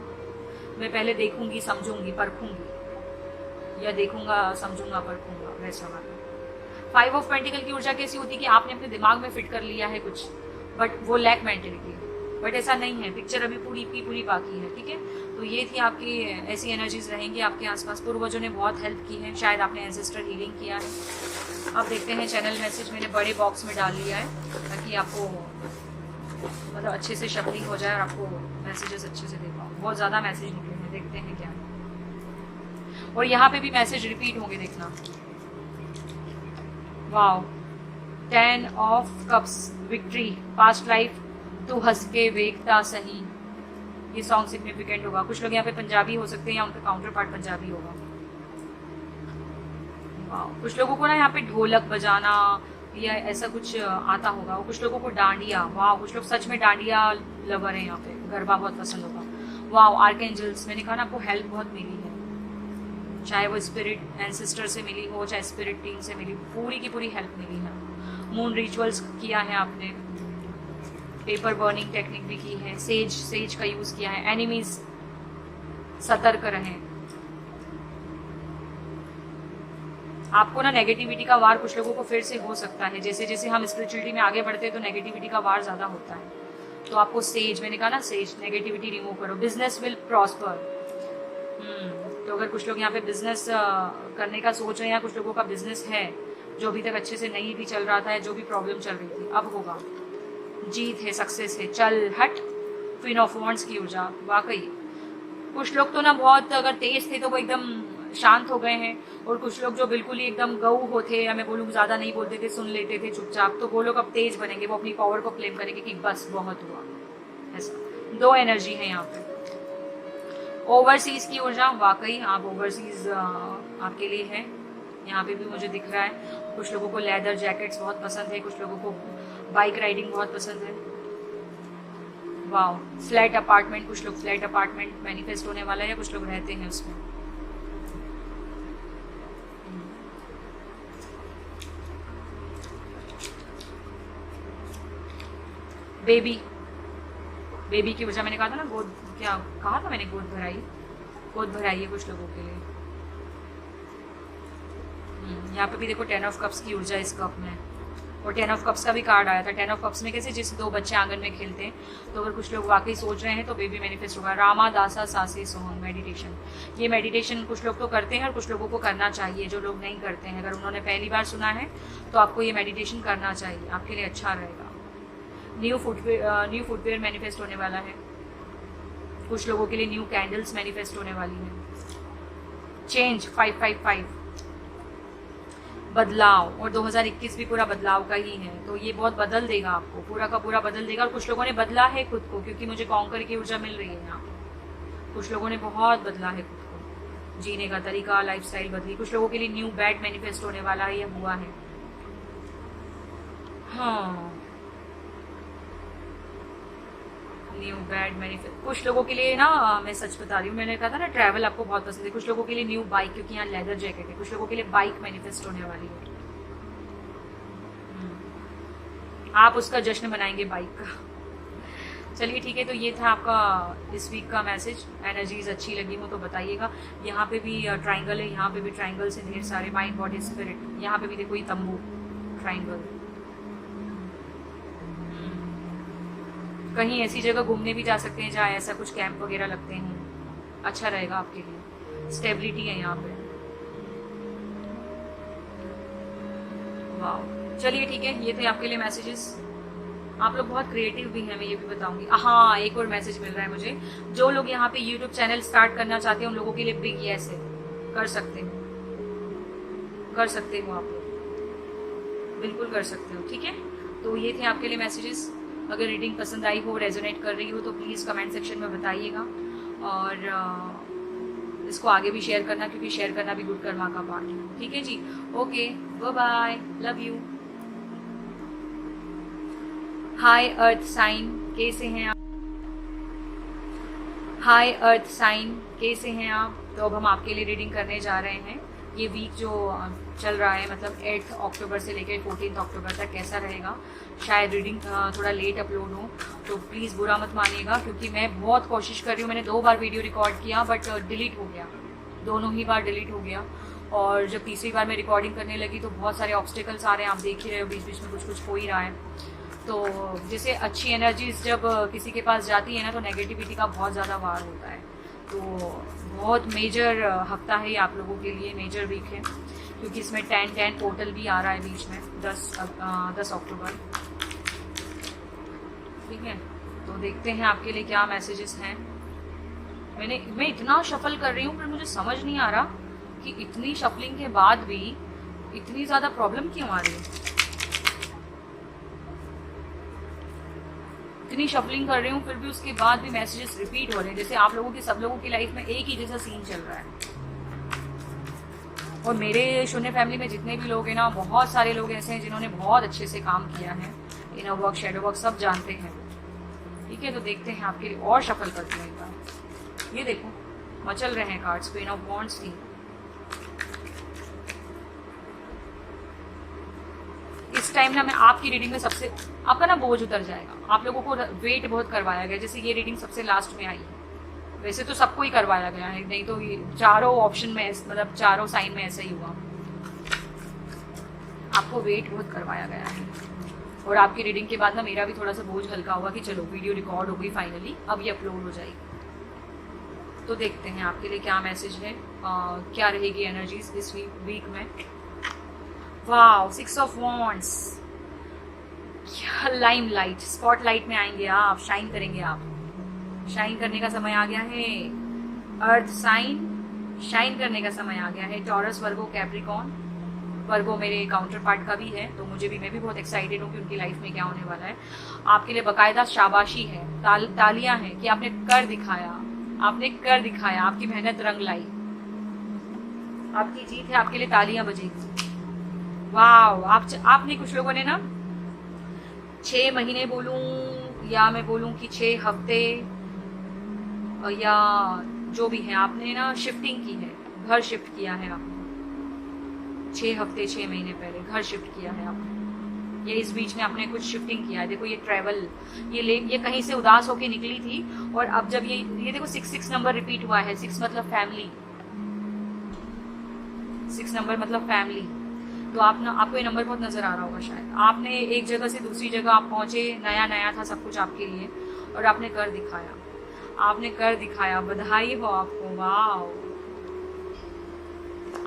मैं पहले देखूंगी, समझूंगी, परखूंगी, या देखूंगा, समझूंगा, परखूंगा, वैसा वाला। 5 ऑफ पेंटिकल की ऊर्जा कैसी होती है कि आपने अपने दिमाग में फिट कर लिया है कुछ, बट वो लैक मेंटेलिटी, बट ऐसा नहीं है, पिक्चर अभी पूरी की पूरी बाकी है। ठीक है, तो ये थी आपकी ऐसी एनर्जीज रहेंगी आपके आसपास। पूर्वजों ने बहुत हेल्प की है, शायद आपने एंसेस्टर हीलिंग किया है। अब देखते हैं चैनल मैसेज मैंने बड़े बॉक्स में डाल लिया है ताकि आपको मतलब अच्छे से शफलिंग हो जाए और आपको मैसेजेस अच्छे से दे पाओ। बहुत ज़्यादा मैसेज निकले हैं, देखते हैं क्या है। और यहाँ पे भी मैसेज रिपीट होंगे, देखना। Wow, 10 of cups, victory, past life, तू हंस के वेखता सही। ये सॉन्ग सिग्निफिकेंट होगा। कुछ लोग यहाँ पे पंजाबी हो सकते हैं या उनका काउंटर पार्ट पंजाबी होगा। वाओ, कुछ लोगों को ना यहाँ पे ढोलक बजाना या ऐसा कुछ आता होगा। और कुछ लोगों को डांडिया, वाह, कुछ लोग सच में डांडिया लवर है यहाँ पे, गरबा बहुत पसंद होगा। वाह, आर्कएंजल्स, मैंने कहा ना आपको हेल्प बहुत मिली है, चाहे वो स्पिरिट एंसेस्टर से मिली हो, चाहे स्पिरिट टीम से मिली, पूरी की पूरी हेल्प मिली है। मून रिचुअल्स किया है आपने, पेपर बर्निंग टेक्निक भी की है, सेज का यूज किया है। एनिमीज सतर्क रहें। आपको ना नेगेटिविटी का वार कुछ लोगों को फिर से हो सकता है। जैसे जैसे हम स्पिरिचुअलिटी में आगे बढ़ते हैं तो नेगेटिविटी का वार ज्यादा होता है। तो आपको सेज, मैंने कहा ना सेज, नेगेटिविटी रिमूव करो। Business will prosper. तो अगर कुछ लोग यहाँ पे बिजनेस करने का सोच रहे हैं या कुछ लोगों का बिजनेस है जो अभी तक अच्छे से नहीं भी चल रहा था, जो भी प्रॉब्लम चल रही थी, अब होगा, जीत है, सक्सेस है। चल हट, क्वीन ऑफ वॉन्ड्स की ऊर्जा। वाकई कुछ लोग तो ना बहुत अगर तेज थे तो वो एकदम शांत हो गए हैं, और कुछ लोग जो बिल्कुल ही एकदम गऊ होते, या मैं बोलूँ ज्यादा नहीं बोलते थे, सुन लेते थे चुपचाप, तो वो लोग अब तेज बनेंगे, वो अपनी पावर को क्लेम करेंगे कि बस बहुत हुआ। ऐसा 2 एनर्जी है यहाँ पे। ओवरसीज की ऊर्जा, वाकई आप ओवरसीज आपके लिए है, यहाँ पे भी मुझे दिख रहा है। कुछ लोगों को लेदर जैकेट्स बहुत पसंद है, कुछ लोगों को बाइक राइडिंग बहुत पसंद है। वाओ, फ्लैट अपार्टमेंट, कुछ लोग फ्लैट अपार्टमेंट मैनिफेस्ट होने वाला है, या कुछ लोग रहते हैं उसमें। बेबी की ऊर्जा, मैंने कहा था ना गोद, क्या कहा था मैंने, गोद भराई है कुछ लोगों के लिए। यहाँ पे भी देखो 10 ऑफ कप्स की ऊर्जा इस कप में, और 10 ऑफ कप्स का भी कार्ड आया था। 10 ऑफ कप्स में कैसे, जिस 2 बच्चे आंगन में खेलते हैं, तो अगर कुछ लोग वाकई सोच रहे हैं तो बेबी मैनिफेस्ट होगा। रामा दासा सासे सोहन, मेडिटेशन। ये मेडिटेशन कुछ लोग तो करते हैं और कुछ लोगों को करना चाहिए, जो लोग नहीं करते हैं। अगर उन्होंने पहली बार सुना है तो आपको ये मेडिटेशन करना चाहिए, आपके लिए अच्छा रहेगा। न्यू फुटवेयर मैनिफेस्ट होने वाला है। कुछ लोगों के लिए न्यू कैंडल्स मैनिफेस्ट होने वाली है। चेंज 555, बदलाव, और 2021 भी पूरा बदलाव का ही है, तो ये बहुत बदल देगा आपको, पूरा का पूरा बदल देगा। और कुछ लोगों ने बदला है खुद को, क्योंकि मुझे कॉन्कर की ऊर्जा मिल रही है यहाँ पे। कुछ लोगों ने बहुत बदला है खुद को, जीने का तरीका, लाइफस्टाइल बदली। कुछ लोगों के लिए न्यू बेड मैनिफेस्ट होने वाला है या हुआ है। हाँ, न्यू बेड मैनिफेस्ट। कुछ लोगों के लिए ना, मैं सच बता रही हूँ, मैंने कहा था ना ट्रैवल आपको बहुत पसंद है। कुछ लोगों के लिए न्यू बाइक, क्योंकि यहाँ लेदर जैकेट है। कुछ लोगों के लिए बाइक मैनिफेस्ट होने वाली है। आप उसका जश्न मनाएंगे, बाइक का। चलिए ठीक है, तो ये था आपका इस वीक का मैसेज। एनर्जीज अच्छी लगी हो तो बताइएगा। यहाँ पे भी ट्राइंगल है, यहाँ पे भी ट्राइंगल से ढेर सारे, माइंड बॉडी स्पिरिट। यहाँ पे भी देखो ये तंबू, ट्राइंगल। कहीं ऐसी जगह घूमने भी जा सकते हैं जहाँ ऐसा कुछ कैंप वगैरह लगते हैं, अच्छा रहेगा आपके लिए। स्टेबिलिटी है यहाँ पे। वाह, चलिए ठीक है, ये थे आपके लिए मैसेजेस। आप लोग बहुत क्रिएटिव भी हैं, मैं ये भी बताऊंगी। हाँ, एक और मैसेज मिल रहा है मुझे। जो लोग यहाँ पे यूट्यूब चैनल स्टार्ट करना चाहते हैं उन लोगों के लिए बिग यस है, कर सकते हो, कर सकते हो, आप बिल्कुल कर सकते हो। ठीक है, तो ये थे आपके लिए मैसेजेस। अगर रीडिंग पसंद आई हो, रेजोनेट कर रही हो, तो प्लीज़ कमेंट सेक्शन में बताइएगा, और इसको आगे भी शेयर करना, क्योंकि शेयर करना भी गुड कर्मा का पार्ट है। ठीक है जी, okay, bye bye, love you. Hi earth sign, कैसे हैं आप? हाय अर्थ साइन, कैसे हैं आप? तो अब हम आपके लिए रीडिंग करने जा रहे हैं। ये वीक जो चल रहा है, मतलब 8 अक्टूबर से लेकर 14 अक्टूबर तक कैसा रहेगा। शायद रीडिंग थोड़ा लेट अपलोड हो, तो प्लीज़ बुरा मत मानिएगा, क्योंकि मैं बहुत कोशिश कर रही हूँ। मैंने 2 बार वीडियो रिकॉर्ड किया बट डिलीट हो गया, दोनों ही बार डिलीट हो गया। और जब तीसरी बार मैं रिकॉर्डिंग करने लगी तो बहुत सारे ऑब्स्टिकल्स आ रहे हैं, आप देख ही रहे हो, बीच बीच में कुछ कुछ हो ही रहा है। तो जैसे अच्छी एनर्जीज जब किसी के पास जाती है ना, तो नेगेटिविटी का बहुत ज़्यादा वार होता है। तो बहुत मेजर हफ्ता है ये आप लोगों के लिए, मेजर वीक है, क्योंकि इसमें 10-10 पोर्टल भी आ रहा है बीच में 10 अक्टूबर। ठीक है, तो देखते हैं आपके लिए क्या मैसेजेस हैं। मैं इतना शफल कर रही हूँ, पर मुझे समझ नहीं आ रहा कि इतनी शफलिंग के बाद भी इतनी ज़्यादा प्रॉब्लम क्यों आ रही है। इतनी शफलिंग कर रही हूँ, फिर भी उसके बाद भी मैसेजेस रिपीट हो रहे हैं, जैसे आप लोगों की, सब लोगों की लाइफ में एक ही जैसा सीन चल रहा है। और मेरे शून्य फैमिली में जितने भी लोग हैं ना, बहुत सारे लोग ऐसे हैं जिन्होंने बहुत अच्छे से काम किया है, इनर वर्क, शैडो वर्क, सब जानते हैं। ठीक है, तो देखते हैं आपके लिए और शफल करते हैं एक बार। ये देखो मचल रहे हैं कार्ड्स, क्वीन ऑफ वॉन्ड्स थी। इस टाइम ना मैं आपकी रीडिंग में सबसे, आपका ना बोझ उतर जाएगा। आप लोगों को वेट बहुत करवाया गया, जैसे ये रीडिंग सबसे लास्ट में आई है। वैसे तो सबको ही करवाया गया है, नहीं तो ये चारों ऑप्शन में, मतलब चारों साइन में ऐसा ही हुआ। आपको वेट बहुत करवाया गया है। और आपकी रीडिंग के बाद ना मेरा भी थोड़ा सा बोझ हल्का हुआ कि चलो वीडियो रिकॉर्ड हो गई फाइनली, अब ये अपलोड हो जाएगी। तो देखते हैं आपके लिए क्या मैसेज है, क्या रहेगी एनर्जीज इस वीक में। Wow, 6 of wands, lime light, spotlight में आएंगे आप, शाइन करेंगे आप। शाइन करने का समय आ गया है। अर्थ साइन, शाइन करने का समय आ गया है। टॉरस, वर्गो, कैप्रिकॉर्न। वर्गो मेरे काउंटर पार्ट का भी है, तो मैं भी बहुत एक्साइटेड हूँ कि उनकी लाइफ में क्या होने वाला है। आपके लिए बकायदा शाबाशी है, तालियां हैं कि आपने कर दिखाया, आपने कर दिखाया, आपकी मेहनत रंग लाई, आपकी जीत है, आपके लिए तालियां बजेगी। वाह, आपने, कुछ लोगों ने ना 6 महीने बोलूं या मैं बोलूं कि 6 हफ्ते या जो भी है, आपने ना शिफ्टिंग की है, घर शिफ्ट किया है आपने। 6 हफ्ते 6 महीने पहले घर शिफ्ट किया है आपने। ये इस बीच में आपने कुछ शिफ्टिंग किया है। देखो ये ट्रैवल, ये कहीं से उदास होके निकली थी, और अब जब ये देखो 6 नंबर रिपीट हुआ है। 6 मतलब फैमिली, 6 नंबर मतलब फैमिली। तो आपको ये नंबर बहुत नजर आ रहा होगा शायद। आपने एक जगह से दूसरी जगह आप पहुंचे, नया नया था सब कुछ आपके लिए, और आपने कर दिखाया, आपने कर दिखाया। बधाई हो आपको। वाह,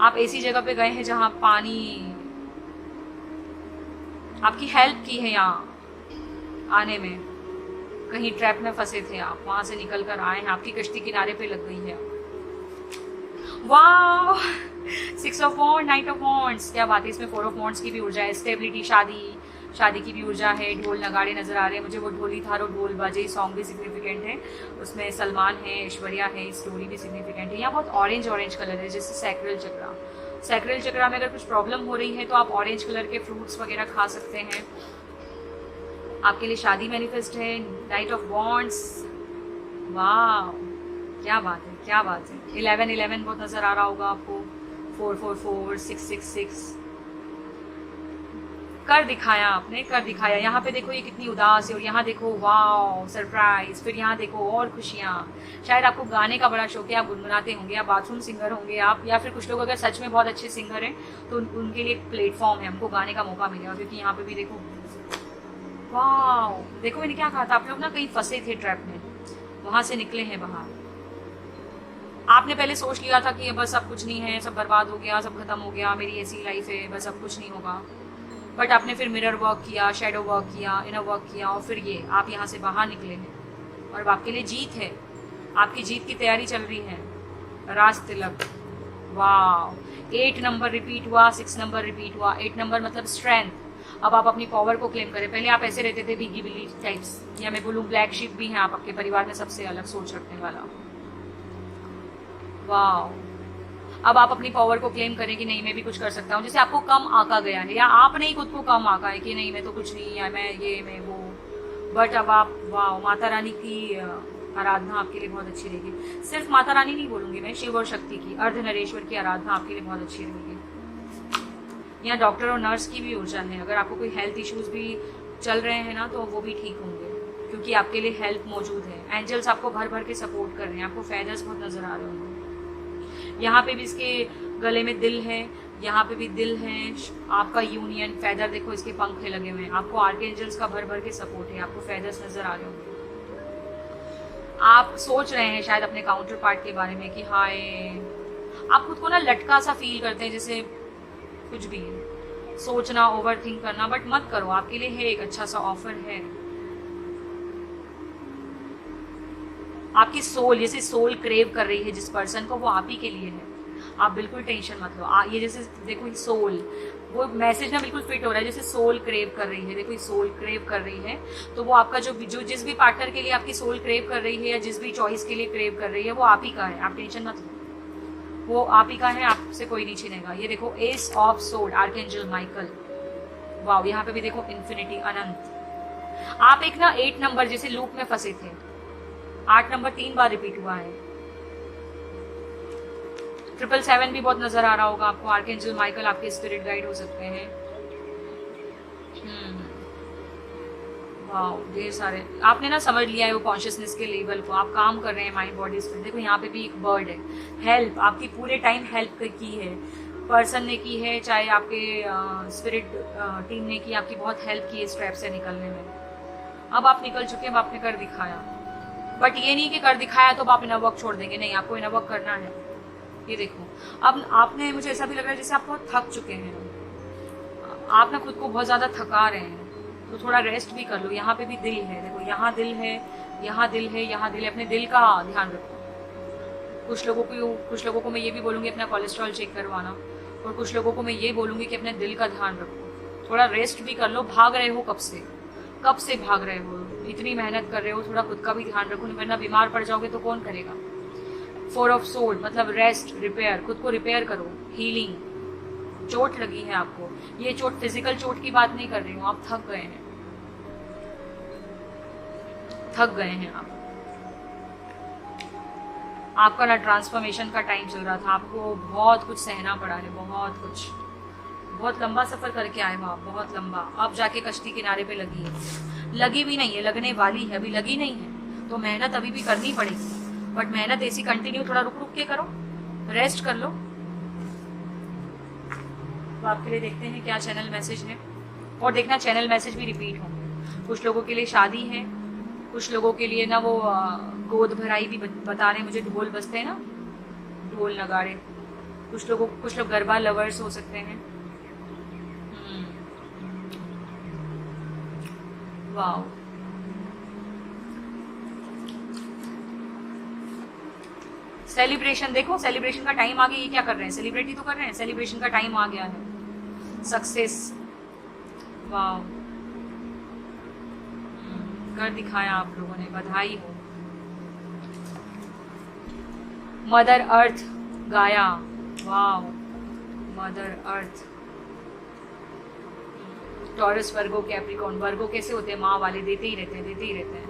आप ऐसी जगह पे गए हैं जहां पानी, आपकी हेल्प की है यहाँ आने में। कहीं ट्रैप में फंसे थे आप, वहां से निकल कर आए हैं, आपकी कश्ती किनारे पे लग गई है। वाह, 6 of wands, night of wands, क्या बात है। इसमें 4 ऑफ वॉन्ड्स की भी ऊर्जा है, स्टेबिलिटी, शादी की भी ऊर्जा है। ढोल नगाड़े नजर आ रहे हैं मुझे, वो ढोली थारो ढोल बाजे सॉन्ग भी सिग्निफिकेंट है। उसमें सलमान है, ऐश्वर्या है, स्टोरी भी सिग्निफिकेंट है। यहाँ बहुत ऑरेंज कलर है, जैसे सैक्रल चक्रा। सैक्रल चक्रा में अगर कुछ प्रॉब्लम हो रही है तो आप ऑरेंज कलर के फ्रूट्स वगैरह खा सकते हैं। आपके लिए शादी मैनिफेस्ट है। नाइट ऑफ वॉन्ड्स, वाह, क्या बात है, क्या बात है। 11 बहुत नजर आ रहा होगा आपको। 444, 666, कर दिखाया आपने, कर दिखाया। यहाँ पे देखो ये कितनी उदास है, और यहाँ देखो वाओ सरप्राइज। फिर यहाँ देखो और खुशियाँ। शायद आपको गाने का बड़ा शौक है, आप गुनगुनाते होंगे, आप बाथरूम सिंगर होंगे आप, या फिर कुछ लोग अगर सच में बहुत अच्छे सिंगर हैं तो उनके लिए एक प्लेटफॉर्म है, हमको गाने का मौका मिलेगा। क्योंकि यहाँ पे भी देखो, वाओ, देखो मैंने क्या कहा था, आप लोग ना कहीं फंसे थे ट्रैप में, वहां से निकले हैं बाहर। आपने पहले सोच लिया था कि बस अब कुछ नहीं है, सब बर्बाद हो गया, सब खत्म हो गया, मेरी ऐसी लाइफ है, बस अब कुछ नहीं होगा। बट आपने फिर मिरर वर्क किया, शैडो वर्क किया, इनर वर्क किया, और फिर ये आप यहाँ से बाहर निकले हैं, और अब आपके लिए जीत है। आपकी जीत की तैयारी चल रही है। राज तिलक, वाह, 8 नंबर रिपीट हुआ, 6 नंबर रिपीट हुआ। 8 नंबर मतलब स्ट्रेंथ। अब आप अपनी पावर को क्लेम करें। पहले आप ऐसे रहते थे बिगी बिली टाइप्स, या मैं बोलूँ ब्लैक शिप भी हैं आप, आपके परिवार में सबसे अलग सोच रखने वाला। वाह, अब आप अपनी पावर को क्लेम करें कि नहीं मैं भी कुछ कर सकता हूँ। जैसे आपको कम आंका गया है, या आपने ही खुद को कम आंका है कि नहीं मैं तो कुछ नहीं, या मैं ये मैं वो। बट अब आप, वाह, माता रानी की आराधना आपके लिए बहुत अच्छी रहेगी। सिर्फ माता रानी नहीं बोलूंगी मैं, शिव और शक्ति की, अर्धनरेश्वर की आराधना आपके लिए बहुत अच्छी रहेगी। यहाँ डॉक्टर और नर्स की भी ऊर्जा है। अगर आपको कोई हेल्थ इश्यूज भी चल रहे हैं ना, तो वो भी ठीक होंगे, क्योंकि आपके लिए हेल्प मौजूद है। एंजल्स आपको भर भर के सपोर्ट कर रहे हैं। आपको फेदर्स बहुत नजर आ रहे होंगे। यहाँ पे भी इसके गले में दिल है, यहाँ पे भी दिल है। आपका यूनियन फेदर देखो, इसके पंख लगे हुए हैं। आपको आर्कएंजल्स का भर भर के सपोर्ट है। आपको फेदर्स नजर आ रहे होंगे। आप सोच रहे हैं शायद अपने काउंटर पार्ट के बारे में कि हाय, आप खुद को ना लटका सा फील करते हैं, जैसे कुछ भी सोचना, ओवर थिंक करना, बट मत करो। आपके लिए है एक अच्छा सा ऑफर है। आपकी सोल, जैसे सोल क्रेव कर रही है जिस पर्सन को, वो आप ही के लिए है। आप बिल्कुल टेंशन मत लो। ये जैसे देखो सोल, वो मैसेज ना बिल्कुल फिट हो रहा है, जैसे सोल क्रेव कर रही है। देखो सोल क्रेव कर रही है, तो वो आपका जो जिस भी पार्टनर के लिए आपकी सोल क्रेव कर रही है, या जिस भी चॉइस के लिए क्रेव कर रही है, वो आप ही का है। आप टेंशन मत लो, वो आप ही का है, आपसे कोई नहीं छीनेगा। ये देखो S of sword, archangel Michael. Wow, यहाँ पे भी देखो इन्फिनिटी, अनंत। आप एक ना 8 नंबर जैसे लूप में फंसे थे। 8 नंबर 3 बार रिपीट हुआ है। 777 भी बहुत नजर आ रहा होगा आपको। आर्कएंजल माइकल आपके स्पिरिट गाइड हो सकते हैं। वाओ, ढेर सारे आपने ना समझ लिया है वो कॉन्शियसनेस के लेवल को। आप काम कर रहे हैं माइंड बॉडी पे। देखो यहाँ पे भी एक बर्ड है। हेल्प आपकी पूरे टाइम हेल्प की है, पर्सन ने की है, चाहे आपके स्पिरिट टीम ने की, आपकी बहुत हेल्प की है इस ट्रैप से निकलने में। अब आप निकल चुके हैं, अब आपने कर दिखाया। बट ये नहीं कि कर दिखाया तो आप इनर वर्क छोड़ देंगे, नहीं, आपको इनर वर्क करना है। ये देखो, अब आपने, मुझे ऐसा भी लग रहा है जैसे आप बहुत थक चुके हैं। आप ना खुद को बहुत ज्यादा थका रहे हैं, तो थोड़ा रेस्ट भी कर लो। यहाँ पे भी दिल है, देखो यहाँ दिल है, यहाँ दिल है, यहाँ दिल है। अपने दिल का ध्यान रखो। कुछ लोगों को मैं ये भी बोलूंगी अपना कोलेस्ट्रॉल चेक करवाना, और कुछ लोगों को मैं ये बोलूंगी कि अपने दिल का ध्यान रखो। थोड़ा रेस्ट भी कर लो। भाग रहे हो कब से भाग रहे हो, इतनी मेहनत कर रहे हो, थोड़ा खुद का भी ध्यान रखो, वरना बीमार पड़ जाओगे तो कौन करेगा। 4 ऑफ सोर्ड मतलब रेस्ट, रिपेयर, खुद को रिपेयर करो, हीलिंग। चोट लगी है आपको, ये चोट फिजिकल चोट की बात नहीं कर रही हूँ, आप थक गए हैं, आप। आपका ना ट्रांसफॉर्मेशन का टाइम चल रहा था, आपको बहुत कुछ सहना पड़ा है, बहुत लंबा सफर करके आए हो आप, बहुत लंबा। अब जाके कश्ती किनारे पे लगी है, लगी भी नहीं है, लगने वाली है, अभी लगी नहीं है, तो मेहनत अभी भी करनी पड़ेगी। बट मेहनत ऐसी कंटिन्यू, थोड़ा रुक रुक के करो, रेस्ट कर लो। तो आपके लिए देखते हैं क्या चैनल मैसेज है, और देखना चैनल मैसेज भी रिपीट होंगे। कुछ लोगों के लिए शादी है, कुछ लोगों के लिए ना वो गोद भराई भी बता रहे हैं मुझे, ढोल बजते हैं ना, ढोल नगाड़े। कुछ लोग गरबा लवर्स हो सकते हैं। वाओ, सेलिब्रेशन, देखो सेलिब्रेशन का टाइम आ गया। ये क्या कर रहे हैं, सेलिब्रेट ही तो कर रहे हैं, सेलिब्रेशन का टाइम आ गया है। सक्सेस, वाओ, कर दिखाया आप लोगों ने, बधाई हो। मदर अर्थ गाया, वाओ, मदर अर्थ। टॉरस, वर्गो, कैप्रिकॉर्न। वर्गो कैसे होते हैं, माँ वाले, देते ही रहते हैं।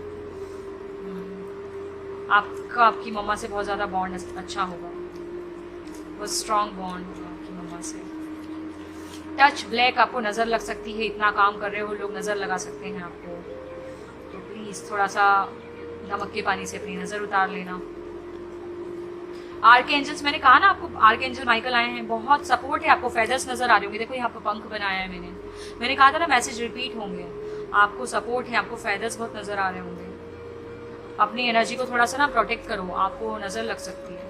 आपकी मम्मा से बहुत ज्यादा बॉन्ड अच्छा होगा, बहुत स्ट्रॉन्ग बॉन्ड होगा आपकी मम्मा से। टच ब्लैक, आपको नजर लग सकती है, इतना काम कर रहे हो लोग नजर लगा सकते हैं आपको, तो प्लीज थोड़ा सा नमक के पानी से अपनी नजर उतार लेना। आर्कएंजल्स, मैंने कहा ना आपको, आर्कएंजल माइकल आए हैं, बहुत सपोर्ट है आपको। फेदर्स नजर आ रहे होंगे, देखो यहाँ पर पंख बनाया है मैंने कहा था ना मैसेज रिपीट होंगे। आपको सपोर्ट है, आपको फेदर्स बहुत नजर आ रहे होंगे। अपनी एनर्जी को थोड़ा सा ना प्रोटेक्ट करो, आपको नजर लग सकती है।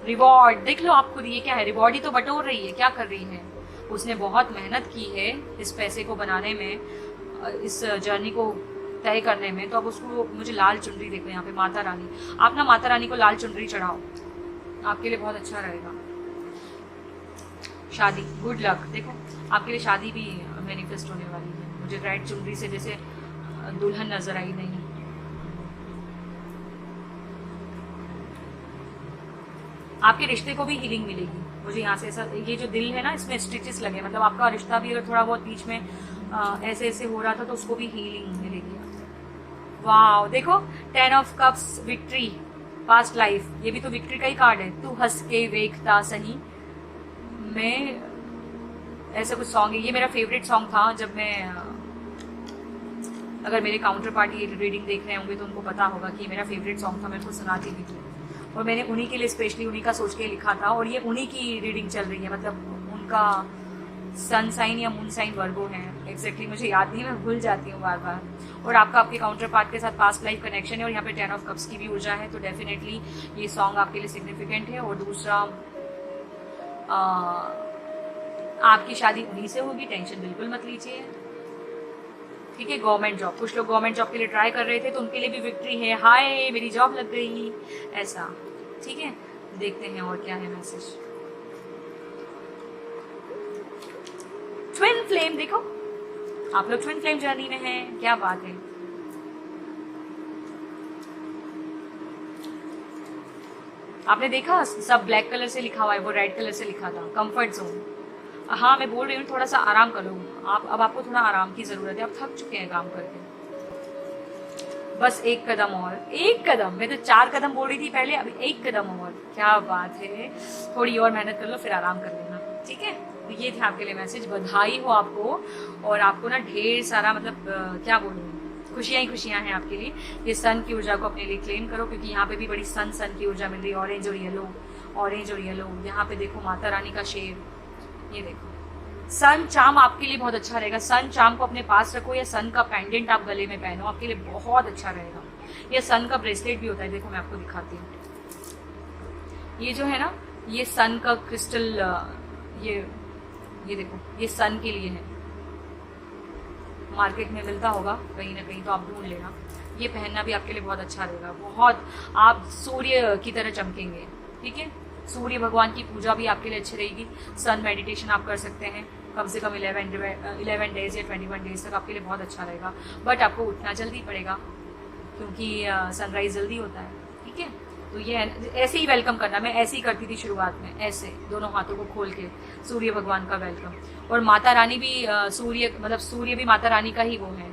रिवॉर्ड देख लो आप खुद, ये क्या है, रिवॉर्ड ही तो बटोर रही है, क्या कर रही है। उसने बहुत मेहनत की है इस पैसे को बनाने में, इस जर्नी को तय करने में, तो अब उसको, मुझे लाल चुनरी देखो यहाँ पे, माता रानी। आप ना माता रानी को लाल चुनरी चढ़ाओ, आपके लिए बहुत अच्छा रहेगा। शादी, गुड लक, देखो आपके लिए शादी भी मैनिफेस्ट होने वाली है। मुझे रेड चुनरी से जैसे दुल्हन नजर आई नहीं। आपके रिश्ते को भी हीलिंग मिलेगी मुझे यहाँ से। ऐसा, ये जो दिल है ना, इसमें स्टिचेस लगे, मतलब आपका रिश्ता भी अगर थोड़ा बहुत बीच में ऐसे हो रहा था, तो उसको भी हीलिंग मिलेगी। वाह देखो, 10 of cups, victory, past life, ये भी तो विक्ट्री का ही कार्ड है। तू हंस के वेखता सही, मैं, ऐसा कुछ सॉन्ग है। ये मेरा फेवरेट सॉन्ग था जब मैं, अगर मेरे काउंटर पार्टी रीडिंग देख रहे होंगे तो उनको पता होगा कि मेरा फेवरेट सॉन्ग था, मेरे को सुनाती भी थी और मैंने उन्हीं के लिए स्पेशली उन्हीं का सोच के लिखा था। और ये उन्हीं की रीडिंग चल रही है, मतलब उनका सन साइन या मून साइन वर्गो है। एग्जैक्टली मुझे याद नहीं, मैं भूल जाती हूँ बार बार। और आपका आपके काउंटर पार्ट के साथ पास्ट लाइफ कनेक्शन है और यहाँ पे 10 ऑफ कप्स की भी ऊर्जा है, तो डेफिनेटली ये सॉन्ग आपके लिए सिग्निफिकेंट है। और दूसरा, आपकी शादी उन्हीं से होगी, टेंशन बिल्कुल मत लीजिए, ठीक है। गवर्नमेंट जॉब, कुछ लोग गवर्नमेंट जॉब के लिए ट्राई कर रहे थे तो उनके लिए भी विक्ट्री है, हाय मेरी जॉब लग गई, ऐसा, ठीक है। देखते हैं और क्या है मैसेज। ट्विन फ्लेम, देखो आप लोग ट्विन फ्लेम जर्नी में हैं, क्या बात है। आपने देखा सब ब्लैक कलर से लिखा हुआ है, वो रेड कलर से लिखा था, कंफर्ट जोन। हाँ मैं बोल रही हूँ थोड़ा सा आराम कर लो आप, अब आपको थोड़ा आराम की जरूरत है, आप थक चुके हैं काम करके। बस एक कदम और, एक कदम, मैं तो 4 कदम बोल रही थी पहले, अभी 1 कदम और, क्या बात है। थोड़ी और मेहनत कर लो फिर आराम कर लेना, ठीक है। तो ये थे आपके लिए मैसेज, बधाई हो आपको। और आपको ना ढेर सारा, मतलब क्या बोलूँ, खुशियां ही खुशियां हैं आपके लिए। ये सन की ऊर्जा को अपने लिए क्लेम करो, क्योंकि यहाँ पे भी बड़ी सन की ऊर्जा मिल रही है, ऑरेंज और येलो, ऑरेंज और येलो। यहाँ पे देखो माता रानी का शेर, ये देखो सन चार्म आपके लिए बहुत अच्छा रहेगा। सन चार्म को अपने पास रखो, या सन का पेंडेंट आप गले में पहनो, आपके लिए बहुत अच्छा रहेगा। ये सन का ब्रेसलेट भी होता है, देखो मैं आपको दिखाती हूँ। ये जो है ना, ये सन का क्रिस्टल, ये देखो, ये सन के लिए है, मार्केट में मिलता होगा कहीं ना कहीं, तो आप ढूंढ लेना। ये पहनना भी आपके लिए बहुत अच्छा रहेगा, बहुत आप सूर्य की तरह चमकेंगे, ठीक है। सूर्य भगवान की पूजा भी आपके लिए अच्छी रहेगी। सन मेडिटेशन आप कर सकते हैं कम से कम 11 डेज या 21 डेज तक, आपके लिए बहुत अच्छा रहेगा। बट आपको उठना जल्दी पड़ेगा, क्योंकि सनराइज जल्दी होता है, ठीक है। तो ये ऐसे ही वेलकम करना, मैं ऐसे ही करती थी शुरुआत में, ऐसे दोनों हाथों को खोल के सूर्य भगवान का वेलकम। और माता रानी भी सूर्य, मतलब सूर्य भी माता रानी का ही वो है,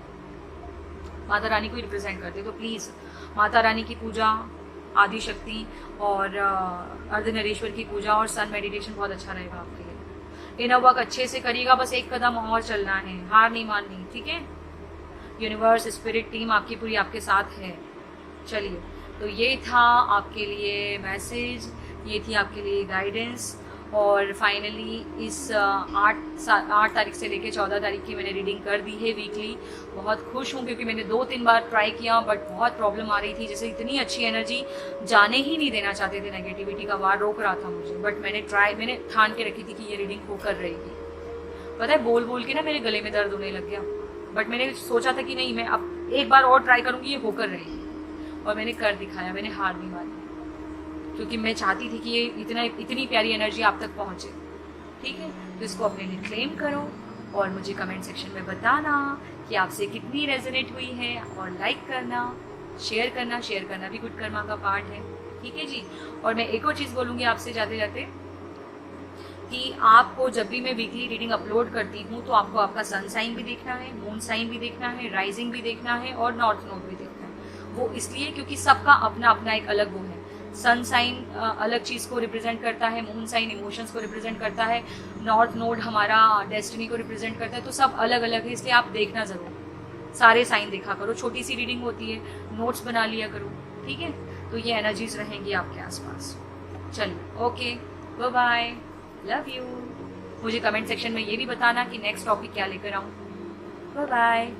माता रानी को ही रिप्रेजेंट करते, तो प्लीज माता रानी की पूजा, आदि शक्ति और अर्धनरेश्वर की पूजा और सन मेडिटेशन बहुत अच्छा रहेगा आपके लिए। इनर वर्क अच्छे से करिएगा, बस 1 कदम और चलना है, हार नहीं माननी, ठीक है। यूनिवर्स स्पिरिट टीम आपकी पूरी आपके साथ है। चलिए, तो ये था आपके लिए मैसेज, ये थी आपके लिए गाइडेंस। और फाइनली इस 8 तारीख से लेके 14 तारीख की मैंने रीडिंग कर दी है वीकली। बहुत खुश हूँ, क्योंकि मैंने 2-3 बार ट्राई किया, बट बहुत प्रॉब्लम आ रही थी। जैसे इतनी अच्छी एनर्जी जाने ही नहीं देना चाहते थे, नेगेटिविटी का वार रोक रहा था मुझे, बट मैंने ठान के रखी थी कि ये रीडिंग होकर रहेगी। पता है, बोल बोल के ना मेरे गले में दर्द होने लग गया, बट मैंने सोचा था कि नहीं, मैं अब एक बार और ट्राई करूँगी, ये होकर रहेगी। और मैंने कर दिखाया, मैंने हार नहीं मानी, क्योंकि मैं चाहती थी कि ये इतनी प्यारी एनर्जी आप तक पहुंचे, ठीक है। तो इसको अपने लिए क्लेम करो और मुझे कमेंट सेक्शन में बताना कि आपसे कितनी रेजोनेट हुई है, और लाइक करना, शेयर करना भी गुड कर्मा का पार्ट है, ठीक है जी। और मैं एक और चीज़ बोलूँगी आपसे जाते जाते, कि आपको जब भी मैं वीकली रीडिंग अपलोड करती हूँ तो आपको आपका सन साइन भी देखना है, मून साइन भी देखना है, राइजिंग भी देखना है और नॉर्थ नोड भी देखना है। वो इसलिए क्योंकि सबका अपना अपना एक अलग वो है। सन साइन अलग चीज को रिप्रेजेंट करता है, मून साइन इमोशंस को रिप्रेजेंट करता है, नॉर्थ नोड हमारा डेस्टिनी को रिप्रेजेंट करता है। तो सब अलग अलग है, इसलिए आप देखना जरूर, सारे साइन देखा करो। छोटी सी रीडिंग होती है, नोट्स बना लिया करो, ठीक है। तो ये एनर्जीज रहेंगी आपके आसपास। चलिए, okay, bye bye, love you. मुझे कमेंट सेक्शन में ये भी बताना कि नेक्स्ट टॉपिक क्या लेकर आऊँ। Bye bye.